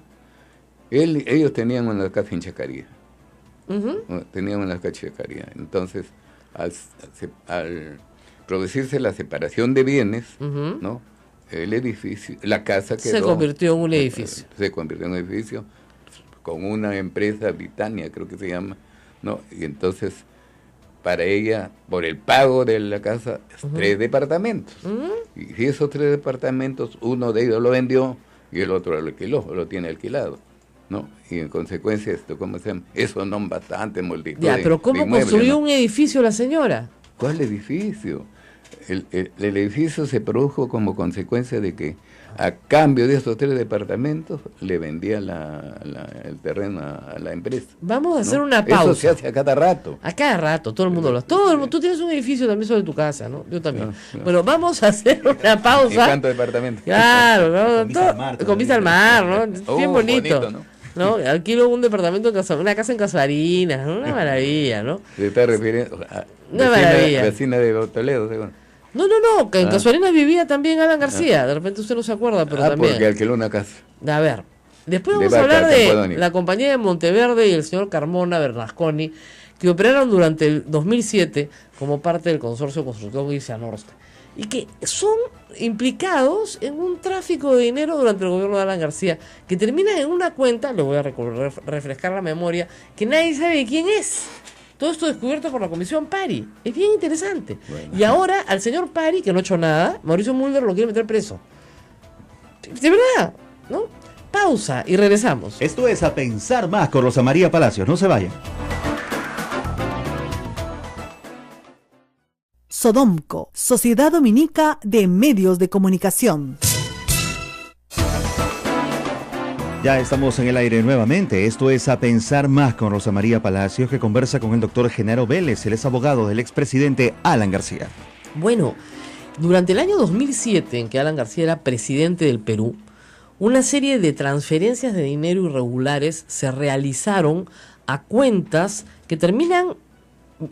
ellos tenían una casa en Chacaría. Tenían una cachacaría. Entonces, al producirse la separación de bienes, ¿no? El edificio, la casa se convirtió en un edificio. Se convirtió en un edificio con una empresa Britannia, creo que se llama, ¿no? Y entonces, para ella, por el pago de la casa, 3 departamentos. Y esos 3 departamentos, uno de ellos lo vendió y el otro lo alquiló, lo tiene alquilado, ¿no? Y en consecuencia ¿cómo se llama? Eso no bastante multitud. Ya, pero ¿cómo construyó un edificio la señora? ¿Cuál edificio? El edificio se produjo como consecuencia de que a cambio de esos 3 departamentos le vendía el terreno a la empresa. Vamos a hacer una pausa. Eso se hace a cada rato. A cada rato, todo el mundo lo hace. Tú tienes un edificio también sobre tu casa, ¿no? Yo también. Bueno, vamos a hacer una pausa. ¿Y cuántos departamentos? Claro, con vista al mar, ¿no? Bien bonito, ¿no? Alquilo un departamento, una casa en Casuarinas, ¿no? Una maravilla, ¿no? Se está refiriendo a vecina de Toledo, según. No, que en Casuarinas vivía también Alan García, de repente usted no se acuerda, pero también. Porque alquiló una casa. A ver, después vamos a hablar de la compañía de Monteverde y el señor Carmona Bernasconi, que operaron durante el 2007 como parte del consorcio constructor Guisa Norte, y que son implicados en un tráfico de dinero durante el gobierno de Alan García, que termina en una cuenta, le voy a refrescar la memoria, que nadie sabe quién es. Todo esto descubierto por la Comisión Pari. Es bien interesante. Bueno. Y ahora al señor Pari, que no ha hecho nada, Mauricio Mulder lo quiere meter preso. De verdad, ¿no? Pausa y regresamos. Esto es A Pensar Más con Rosa María Palacios. No se vayan. Sodomco, Sociedad Dominica de Medios de Comunicación. Ya estamos en el aire nuevamente. Esto es A Pensar Más con Rosa María Palacios, que conversa con el doctor Genaro Vélez. Él es abogado del expresidente Alan García. Bueno, durante el año 2007, en que Alan García era presidente del Perú, una serie de transferencias de dinero irregulares se realizaron a cuentas que terminan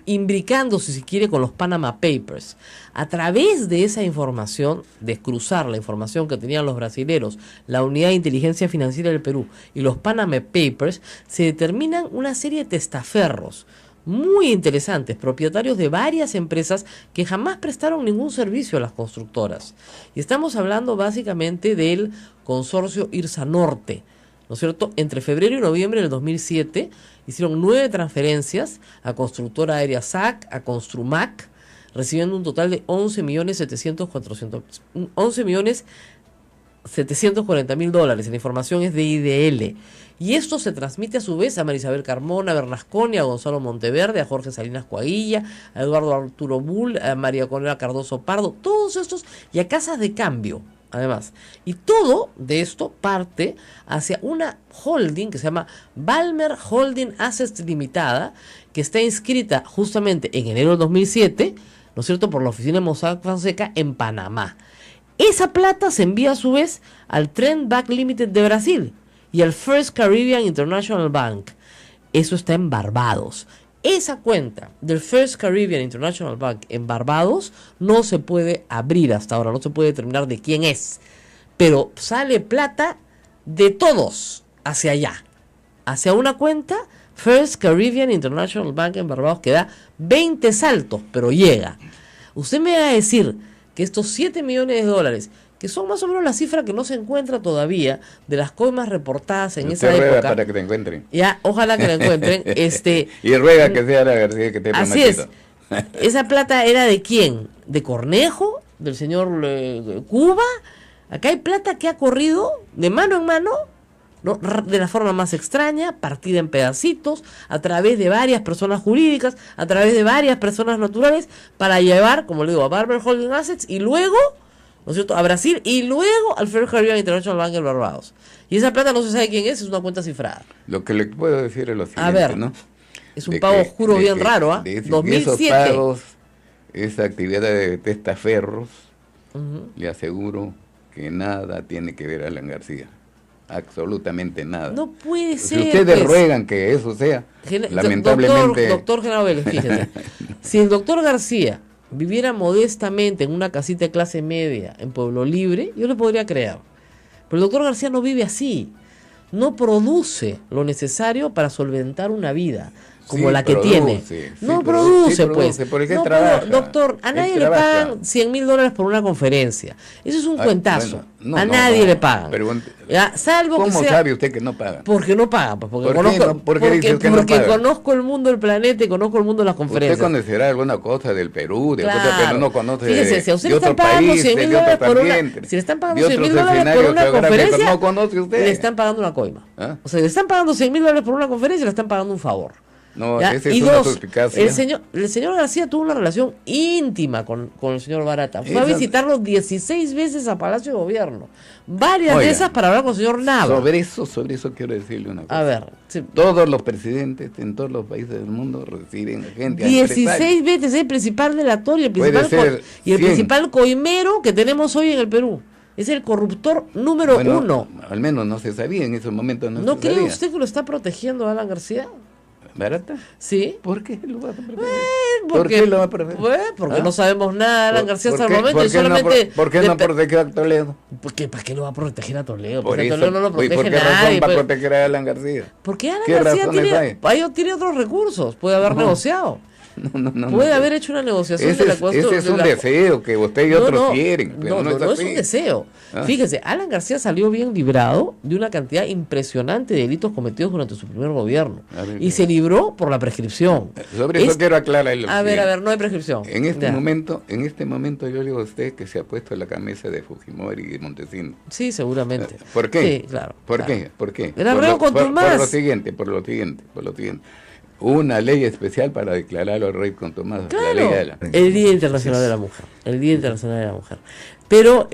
imbricando, si se quiere, con los Panama Papers. A través de esa información, de cruzar la información que tenían los brasileros, la Unidad de Inteligencia Financiera del Perú y los Panama Papers, se determinan una serie de testaferros muy interesantes, propietarios de varias empresas que jamás prestaron ningún servicio a las constructoras. Y estamos hablando básicamente del consorcio Irsa Norte, ¿no es cierto? Entre febrero y noviembre del 2007 hicieron 9 transferencias a constructora aérea SAC, a Construmac, recibiendo un total de 11.740.000 dólares. La información es de IDL. Y esto se transmite a su vez a Marisabel Carmona Bernasconi, a Gonzalo Monteverde, a Jorge Salinas Coaguilla, a Eduardo Arturo Bull, a María Conera Cardoso Pardo, todos estos, y a casas de cambio, además. Y todo de esto parte hacia una holding que se llama Balmer Holding Assets Limitada, que está inscrita justamente en enero del 2007, ¿no es cierto?, por la oficina de Mossack Fonseca en Panamá. Esa plata se envía a su vez al Trend Bank Limited de Brasil y al First Caribbean International Bank. Eso está en Barbados. Esa cuenta del First Caribbean International Bank en Barbados no se puede abrir hasta ahora, no se puede determinar de quién es. Pero sale plata de todos hacia allá, hacia una cuenta First Caribbean International Bank en Barbados que da 20 saltos, pero llega. Usted me va a decir que estos 7 millones de dólares, que son más o menos la cifra que no se encuentra todavía de las coimas reportadas en esa ruega época. para que te encuentren. Ya, ojalá que la encuentren. Y ruega que sea la García que te Así es. ¿Esa plata era de quién? ¿De Cornejo? ¿Del señor Cuba? Acá hay plata que ha corrido de mano en mano, ¿no?, de la forma más extraña, partida en pedacitos, a través de varias personas jurídicas, a través de varias personas naturales, para llevar, como le digo, a Barber Holding Assets y luego, ¿no es cierto?, a Brasil y luego al First Caribbean International Bank en Barbados. Y esa plata no se sabe quién es una cuenta cifrada. Lo que le puedo decir es lo siguiente, a ver, ¿no? Es un pago oscuro bien raro, ¿ah? 2007. Esos pagos, esa actividad de testaferros, le aseguro que nada tiene que ver Alan García. Absolutamente nada. No puede ser. Si ustedes ruegan que eso sea, lamentablemente... Doctor Genaro Vélez, fíjese. Si el doctor García viviera modestamente en una casita de clase media en Pueblo Libre, yo le podría creer. Pero el doctor García no vive así. No produce lo necesario para solventar una vida como la que tiene. No produce, pues. Porque trabaja, doctor, a nadie le pagan $100,000 por una conferencia. Eso es un cuentazo. Bueno, a nadie le pagan. Ya, salvo ¿cómo que sea, sabe usted que no pagan? Porque no pagan. Pues, porque conozco el mundo del planeta y conozco el mundo de las conferencias. Usted conocerá alguna cosa del Perú, claro, pero no conoce fíjese, si a usted de le están otro pagando país, $100,000 por una, si le están pagando $100,000 por una conferencia, no conoce usted. Le están pagando una coima. ¿Ah? O sea, le están pagando $100,000 por una conferencia y le están pagando un favor. No, ¿ya? esa es Y una dos, suspicacia. el señor García tuvo una relación íntima con el señor Barata. Fue a visitarlo 16 veces a Palacio de Gobierno. Varias de esas para hablar con el señor Nava. Sobre eso quiero decirle una cosa. A ver. Sí. Todos los presidentes en todos los países del mundo reciben gente 16 veces el principal delator y el principal coimero que tenemos hoy en el Perú. Es el corruptor número 1. Al menos no se sabía en esos momentos. ¿No cree usted que lo está protegiendo Alan García? ¿Barata? Sí. ¿Por qué lo va a proteger? ¿Por qué lo va a proteger? Porque no sabemos nada de Alan García hasta el momento. ¿Por qué no protegió a Toledo? ¿Para qué lo va a proteger a Toledo? Porque Toledo no lo protege ¿por qué nadie. razón va a proteger a Alan García? Porque Alan García tiene otros recursos. Puede haber negociado. Puede haber hecho una negociación de la cual... Ese es un deseo que usted y otros quieren. Pero no es un deseo. Fíjese, Alan García salió bien librado de una cantidad impresionante de delitos cometidos durante su primer gobierno. Y se libró por la prescripción. Sobre eso quiero aclarar. A ver, no hay prescripción. En este momento yo le digo a usted que se ha puesto la camisa de Fujimori y de Montesinos. Sí, seguramente. ¿Por qué? Sí, claro. ¿Por qué? Por lo siguiente. Una ley especial para declararlo al rey contumaz. Claro, la ley de la... el Día Internacional de la Mujer. El Día Internacional de la Mujer. Pero,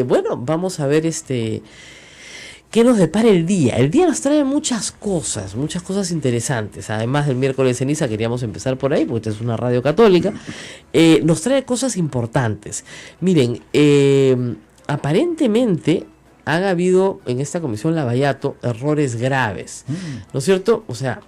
bueno, vamos a ver qué nos depara el día. El día nos trae muchas cosas interesantes. Además del miércoles de ceniza, queríamos empezar por ahí, porque esta es una radio católica. Nos trae cosas importantes. Miren, aparentemente han habido en esta comisión Lavallato errores graves, ¿no es cierto? O sea,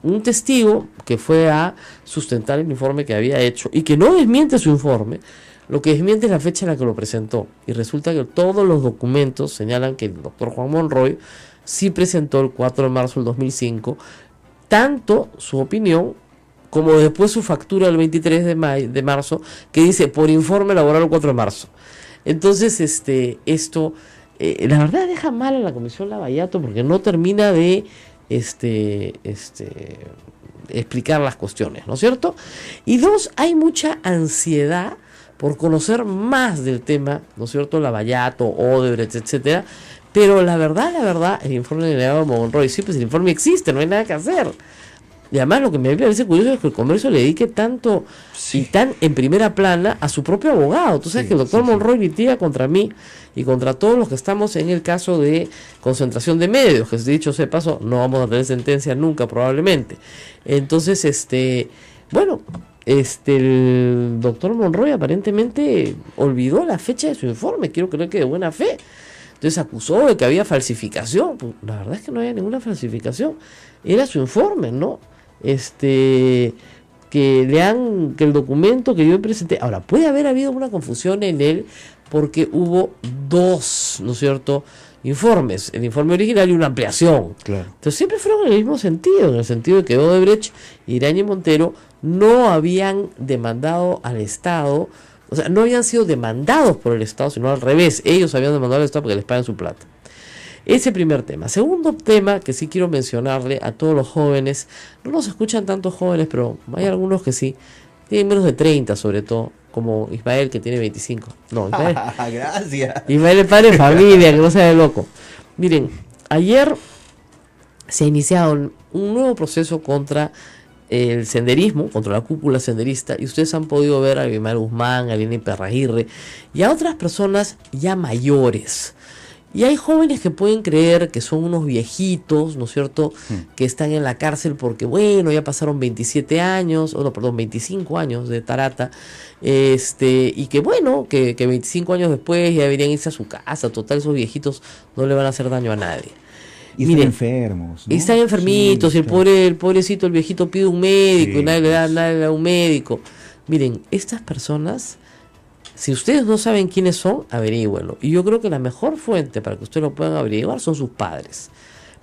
un testigo que fue a sustentar el informe que había hecho y que no desmiente su informe, lo que desmiente es la fecha en la que lo presentó. Y resulta que todos los documentos señalan que el doctor Juan Monroy sí presentó el 4 de marzo del 2005, tanto su opinión como después su factura del 23 de marzo, que dice por informe elaborado el 4 de marzo. Entonces, esto, la verdad deja mal a la comisión Lavallato porque no termina de explicar las cuestiones, ¿no es cierto? Y dos, hay mucha ansiedad por conocer más del tema, ¿no es cierto? Lavallato, Odebrecht, etcétera. Pero la verdad, el informe de delegado Monroy, sí, pues el informe existe, no hay nada que hacer. Y además lo que me parece curioso es que el Congreso le dedique tanto y tan en primera plana a su propio abogado. Tú sabes que el doctor Monroy litiga contra mí y contra todos los que estamos en el caso de concentración de medios, que dicho sea de paso, no vamos a tener sentencia nunca probablemente. Entonces, el doctor Monroy aparentemente olvidó la fecha de su informe, quiero creer que de buena fe. Entonces acusó de que había falsificación. Pues, la verdad es que no había ninguna falsificación. Era su informe, ¿no? Que el documento que yo presenté. Ahora, puede haber habido una confusión en él porque hubo dos, ¿no es cierto?, informes, el informe original y una ampliación. Claro. Entonces siempre fueron en el mismo sentido, en el sentido de que Odebrecht, Iraña y Montero no habían demandado al Estado, o sea, no habían sido demandados por el Estado, sino al revés, ellos habían demandado al Estado porque les pagan su plata. Ese primer tema. Segundo tema que sí quiero mencionarle a todos los jóvenes, no nos escuchan tantos jóvenes, pero hay algunos que sí, tienen menos de 30 sobre todo, como Ismael que tiene 25. No, Ismael. Gracias. Ismael es padre de familia, que no sea de loco. Miren, ayer se ha iniciado un nuevo proceso contra el senderismo, contra la cúpula senderista, y ustedes han podido ver a Abimael Guzmán, a Elena Iperraguirre y a otras personas ya mayores. Y hay jóvenes que pueden creer que son unos viejitos, ¿no es cierto?, que están en la cárcel porque, bueno, ya pasaron 25 años de tarata, y que, bueno, que 25 años después ya deberían irse a su casa. Total, esos viejitos no le van a hacer daño a nadie. Y están enfermos, ¿no? Están enfermitos, sí, el pobrecito, el viejito pide un médico, y nadie le da un médico. Miren, estas personas, si ustedes no saben quiénes son, averígüenlo. Y yo creo que la mejor fuente para que ustedes lo puedan averiguar son sus padres.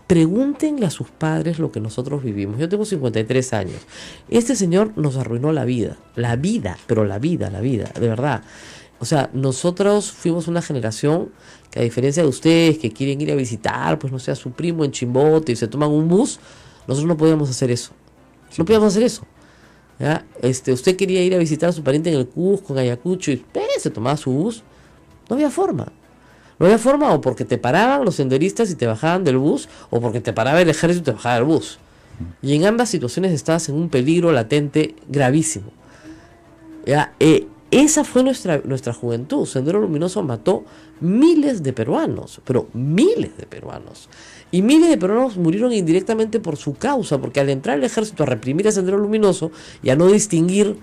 Pregúntenle a sus padres lo que nosotros vivimos. Yo tengo 53 años. Este señor nos arruinó la vida, de verdad. O sea, nosotros fuimos una generación que, a diferencia de ustedes que quieren ir a visitar, pues no sé, a su primo en Chimbote y se toman un bus, nosotros no podíamos hacer eso. No podíamos hacer eso. ¿Ya? Usted quería ir a visitar a su pariente en el Cusco, en Ayacucho, y se tomaba su bus. No había forma. No había forma, o porque te paraban los senderistas y te bajaban del bus, o porque te paraba el ejército y te bajaba del bus. Y en ambas situaciones estabas en un peligro latente gravísimo. ¿Ya? Esa fue nuestra juventud. Sendero Luminoso mató miles de peruanos, pero miles de peruanos. Y miles de peruanos murieron indirectamente por su causa, porque al entrar el ejército a reprimir a Sendero Luminoso y a no distinguir,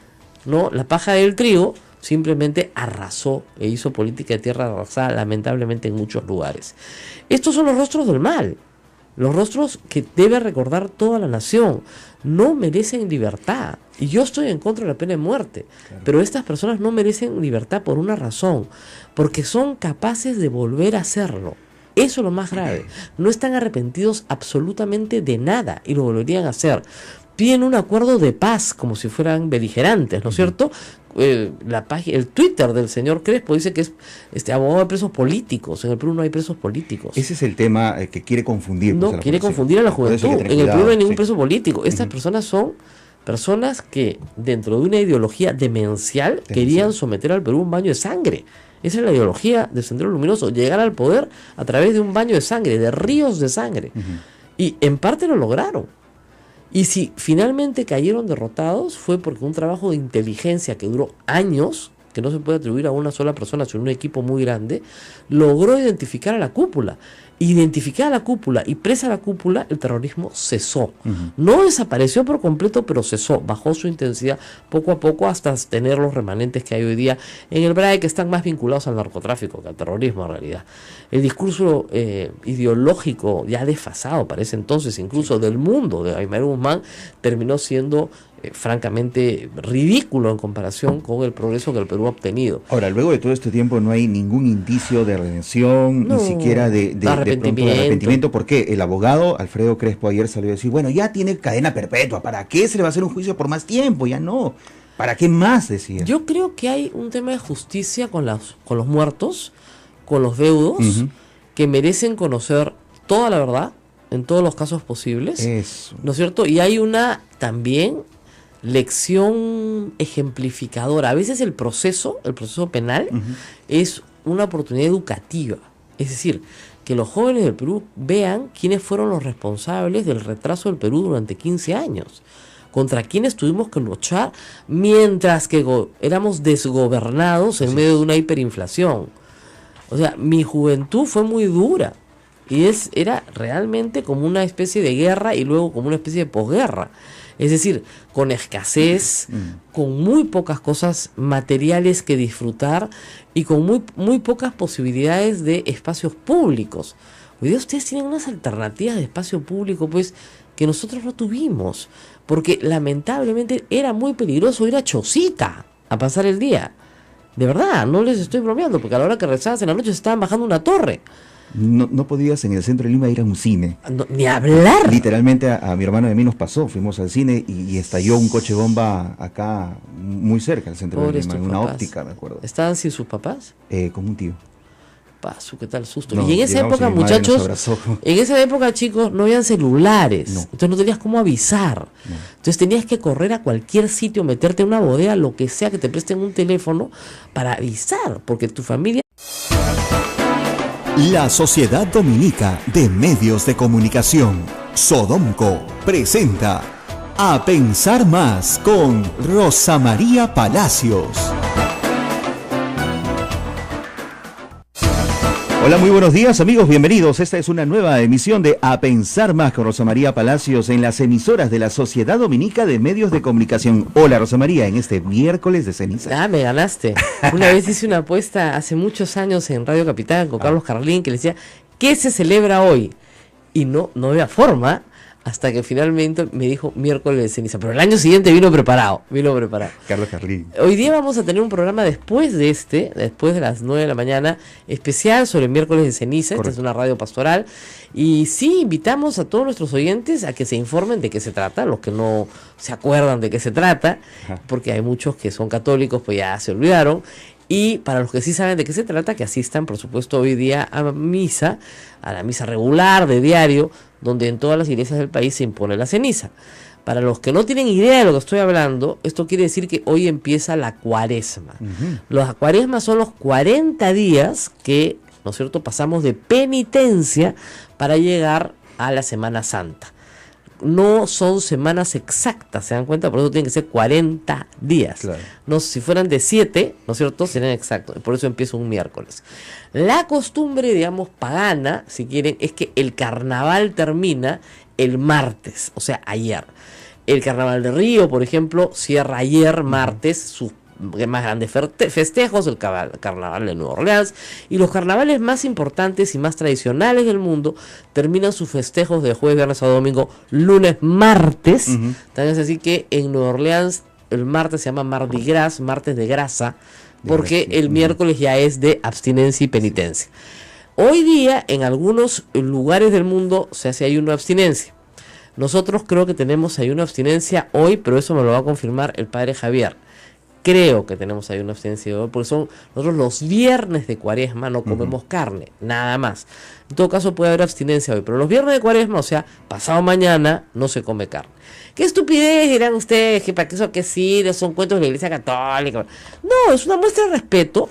¿no?, la paja del trigo, simplemente arrasó e hizo política de tierra arrasada, lamentablemente, en muchos lugares. Estos son los rostros del mal, los rostros que debe recordar toda la nación. No merecen libertad, y yo estoy en contra de la pena de muerte, pero estas personas no merecen libertad por una razón, porque son capaces de volver a hacerlo. Eso es lo más grave. No están arrepentidos absolutamente de nada y lo volverían a hacer. piden un acuerdo de paz como si fueran beligerantes, ¿no es cierto? El Twitter del señor Crespo dice que es abogado de presos políticos. En el Perú no hay presos políticos. Ese es el tema que quiere confundir. No, quiere confundir a la juventud. En el Perú no hay ningún preso político. Estas personas son personas que dentro de una ideología demencial querían someter al Perú a un baño de sangre. Esa es la ideología del Sendero Luminoso, llegar al poder a través de un baño de sangre, de ríos de sangre. Y en parte lo lograron. Y si finalmente cayeron derrotados fue porque un trabajo de inteligencia que duró años, que no se puede atribuir a una sola persona, sino a un equipo muy grande, logró identificar a la cúpula. Identificada la cúpula y presa la cúpula, el terrorismo cesó. No desapareció por completo, pero cesó, bajó su intensidad poco a poco hasta tener los remanentes que hay hoy día en el BRAE, que están más vinculados al narcotráfico que al terrorismo en realidad. El discurso ideológico ya desfasado para ese entonces, incluso del mundo de Aymaru Guzmán, terminó siendo francamente ridículo en comparación con el progreso que el Perú ha obtenido. Ahora, luego de todo este tiempo no hay ningún indicio de redención, ni siquiera de arrepentimiento. ¿Por qué? El abogado Alfredo Crespo ayer salió a decir, bueno, ya tiene cadena perpetua, ¿para qué se le va a hacer un juicio por más tiempo? Ya no. ¿Para qué más? Decía. Yo creo que hay un tema de justicia con los muertos, con los deudos, que merecen conocer toda la verdad en todos los casos posibles. Eso. ¿No es cierto? Y hay una también lección ejemplificadora. A veces el proceso penal es una oportunidad educativa. Es decir, que los jóvenes del Perú vean quiénes fueron los responsables del retraso del Perú durante 15 años. Contra quienes tuvimos que luchar mientras que éramos desgobernados en medio de una hiperinflación. O sea, mi juventud fue muy dura. Y era realmente como una especie de guerra y luego como una especie de posguerra. Es decir, con escasez, con muy pocas cosas materiales que disfrutar y con muy pocas posibilidades de espacios públicos. Hoy día ustedes tienen unas alternativas de espacio público pues que nosotros no tuvimos, porque lamentablemente era muy peligroso ir a Chosita a pasar el día. De verdad, no les estoy bromeando, porque a la hora que rezabas en la noche se estaban bajando una torre. No podías en el centro de Lima ir a un cine. No, ni hablar. Literalmente a mi hermano y a mí nos pasó. Fuimos al cine y estalló un coche bomba acá muy cerca del centro de Lima, en una óptica, me acuerdo. ¿Estaban sin sus papás? Con un tío. Paso, qué tal susto. No, y en esa época, muchachos, en esa época, chicos, no habían celulares. No. Entonces no tenías cómo avisar. No. Entonces tenías que correr a cualquier sitio, meterte en una bodega, lo que sea, que te presten un teléfono para avisar, porque tu familia... La Sociedad Dominica de Medios de Comunicación, Sodomco, presenta A Pensar Más con Rosa María Palacios. Hola, muy buenos días amigos, bienvenidos. Esta es una nueva emisión de A Pensar Más con Rosa María Palacios en las emisoras de la Sociedad Dominica de Medios de Comunicación. Hola Rosa María, en este miércoles de ceniza. Ah, me ganaste. Una vez hice una apuesta hace muchos años en Radio Capitán con Carlos Carlín que le decía, ¿qué se celebra hoy? Y no había forma, hasta que finalmente me dijo miércoles de ceniza. Pero el año siguiente vino preparado. Carlos Carlín. Hoy día vamos a tener un programa después de las 9 de la mañana, especial sobre el miércoles de ceniza. Correcto. Esta es una radio pastoral. Y sí, invitamos a todos nuestros oyentes a que se informen de qué se trata, los que no se acuerdan de qué se trata, porque hay muchos que son católicos, pues ya se olvidaron. Y para los que sí saben de qué se trata, que asistan, por supuesto, hoy día a la misa regular de diario, donde en todas las iglesias del país se impone la ceniza. Para los que no tienen idea de lo que estoy hablando, esto quiere decir que hoy empieza la cuaresma. Las cuaresmas son los 40 días que, ¿no es cierto?, pasamos de penitencia para llegar a la Semana Santa. No son semanas exactas, ¿se dan cuenta? Por eso tienen que ser 40 días. Claro. No, si fueran de 7, ¿no es cierto?, serían exactos. Por eso empieza un miércoles. La costumbre, digamos, pagana, si quieren, es que el carnaval termina el martes, o sea, ayer. El carnaval de Río, por ejemplo, cierra ayer, martes, sus más grandes festejos, el carnaval de Nueva Orleans, y los carnavales más importantes y más tradicionales del mundo terminan sus festejos de jueves, viernes a domingo, lunes, martes. También es así que en Nueva Orleans el martes se llama Mardi Gras, martes de grasa, porque el miércoles ya es de abstinencia y penitencia. Hoy día en algunos lugares del mundo se hace ayuno de abstinencia. Nosotros creo que tenemos ayuno abstinencia hoy, pero eso me lo va a confirmar el padre Javier. Creo que tenemos ayuno abstinencia hoy, porque nosotros los viernes de Cuaresma no comemos carne, nada más. En todo caso puede haber abstinencia hoy, pero los viernes de Cuaresma, o sea, pasado mañana, no se come carne. ¿Qué estupidez dirán ustedes? ¿Que para qué eso que sí? Son cuentos de la Iglesia Católica. No, es una muestra de respeto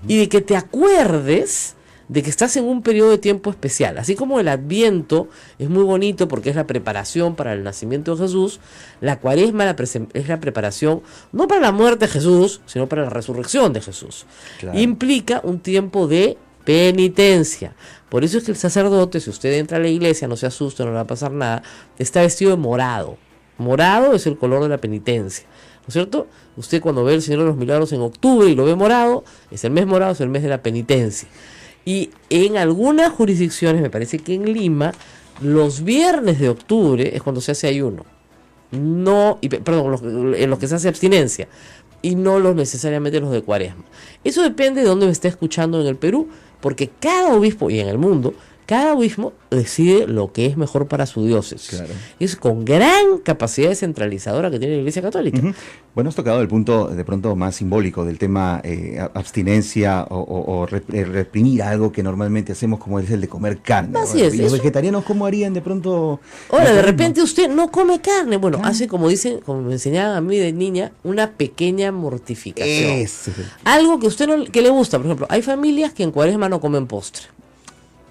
y de que te acuerdes de que estás en un periodo de tiempo especial. Así como el Adviento es muy bonito porque es la preparación para el nacimiento de Jesús, la Cuaresma es la preparación no para la muerte de Jesús, sino para la resurrección de Jesús. Claro. Implica un tiempo de penitencia. Por eso es que el sacerdote, si usted entra a la iglesia, no se asuste, no le va a pasar nada, está vestido de morado. Morado es el color de la penitencia, ¿no es cierto? Usted cuando ve el Señor de los Milagros en octubre y lo ve morado, es el mes morado, es el mes de la penitencia. Y en algunas jurisdicciones, me parece que en Lima, los viernes de octubre es cuando se hace ayuno. En los que se hace abstinencia. Y no necesariamente los de Cuaresma. Eso depende de dónde me esté escuchando en el Perú, porque cada obispo, y en el mundo, cada obispo decide lo que es mejor para su diócesis. Claro. Es con gran capacidad descentralizadora que tiene la Iglesia Católica. Bueno, has tocado el punto de pronto más simbólico del tema abstinencia o reprimir algo que normalmente hacemos, como es el de comer carne. Así es. ¿Y los vegetarianos cómo harían de pronto? Ahora, de repente usted no come carne. Bueno, hace, como dicen, como me enseñaban a mí de niña, una pequeña mortificación. Algo que usted que le gusta. Por ejemplo, hay familias que en Cuaresma no comen postre.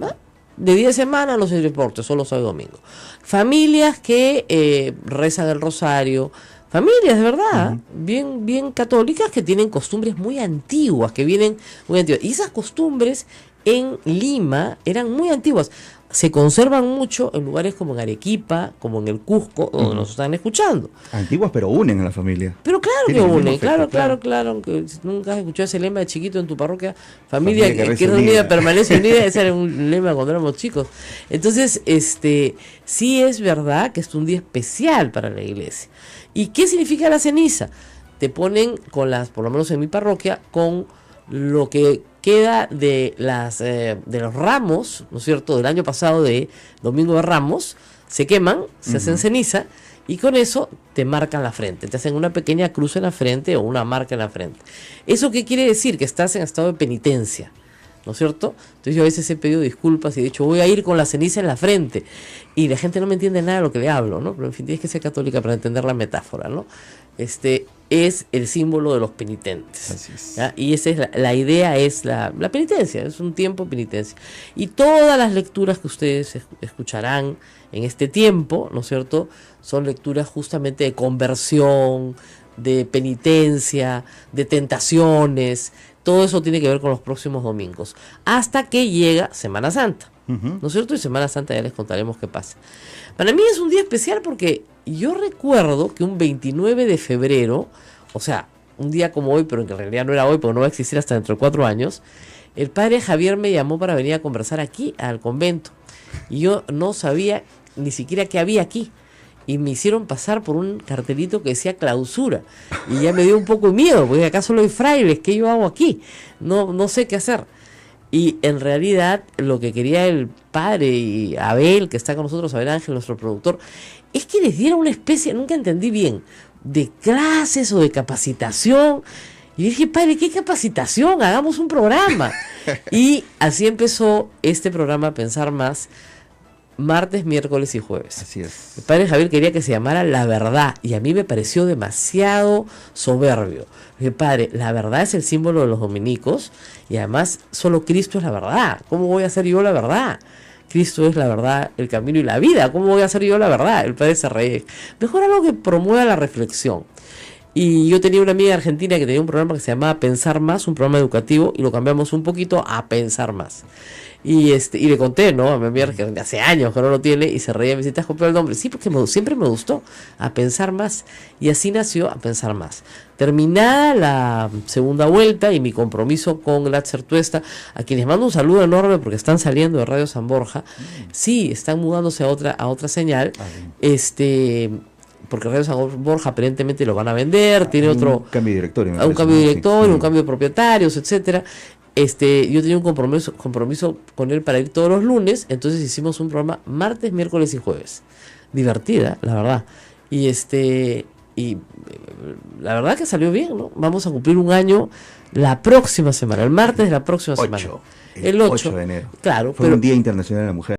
¿No? De 10 semanas no se importa, solo sábado y domingo. Familias que rezan el rosario, familias de verdad, bien católicas, que tienen costumbres muy antiguas, y esas costumbres en Lima eran muy antiguas. Se conservan mucho en lugares como en Arequipa, como en el Cusco, donde nos están escuchando. Antiguas, pero unen a la familia. Pero claro que unen, claro. Que nunca has escuchado ese lema de chiquito en tu parroquia, familia que es unida, permanece unida. Ese era un lema cuando éramos chicos. Entonces, sí es verdad que es un día especial para la iglesia. ¿Y qué significa la ceniza? Te ponen por lo menos en mi parroquia, con lo que queda de los ramos, ¿no es cierto?, del año pasado, de Domingo de Ramos, se queman, se hacen ceniza, y con eso te marcan la frente, te hacen una pequeña cruz en la frente o una marca en la frente. ¿Eso qué quiere decir? Que estás en estado de penitencia, ¿no es cierto? Entonces yo a veces he pedido disculpas y he dicho, voy a ir con la ceniza en la frente, y la gente no me entiende nada de lo que le hablo, ¿no? Pero en fin, tienes que ser católica para entender la metáfora, ¿no? Es el símbolo de los penitentes. Así es. ¿Ya? Y esa es la idea, es la penitencia, es un tiempo de penitencia. Y todas las lecturas que ustedes escucharán en este tiempo, ¿no es cierto?, son lecturas justamente de conversión, de penitencia, de tentaciones. Todo eso tiene que ver con los próximos domingos, hasta que llega Semana Santa, ¿no es cierto? Y Semana Santa ya les contaremos qué pasa. Para mí es un día especial porque yo recuerdo que un 29 de febrero, o sea, un día como hoy, pero en realidad no era hoy, porque no va a existir hasta dentro de 4 años, el padre Javier me llamó para venir a conversar aquí, al convento. Y yo no sabía ni siquiera qué había aquí. Y me hicieron pasar por un cartelito que decía clausura. Y ya me dio un poco de miedo, porque acá solo hay frailes, ¿qué yo hago aquí? No sé qué hacer. Y en realidad lo que quería el padre y Abel, que está con nosotros, Abel Ángel, nuestro productor, es que les diera una especie, nunca entendí bien, de clases o de capacitación. Y dije, padre, ¿qué capacitación? Hagamos un programa. Y así empezó este programa Pensar Más, martes, miércoles y jueves. Así es. El padre Javier quería que se llamara La Verdad, y a mí me pareció demasiado soberbio. Dije, padre, la verdad es el símbolo de los dominicos, y además solo Cristo es la verdad. ¿Cómo voy a ser yo la verdad? Cristo es la verdad, el camino y la vida. ¿Cómo voy a ser yo la verdad? El padre se reía. Mejor algo que promueva la reflexión. Y yo tenía una amiga argentina que tenía un programa que se llamaba Pensar Más, un programa educativo, y lo cambiamos un poquito a Pensar Más. Y le conté, ¿no?, a mi amiga que hace años que no lo tiene, y se reía y me decía, ¿te has copiado el nombre? Sí, porque siempre me gustó, A Pensar Más. Y así nació A Pensar Más. Terminada la segunda vuelta y mi compromiso con Glatzer Tuesta, a quienes mando un saludo enorme porque están saliendo de Radio San Borja, sí, están mudándose a otra señal, porque Radio San Borja aparentemente lo van a vender, tiene otro cambio de directorio, un cambio de directorio, un cambio de propietarios, etcétera. Yo tenía un compromiso con él para ir todos los lunes, entonces hicimos un programa martes, miércoles y jueves. divertida, la verdad. Y la verdad que salió bien, ¿no? Vamos a cumplir un año la próxima semana, el martes de la próxima semana. El 8 de enero. Claro, fue un Día Internacional de la Mujer.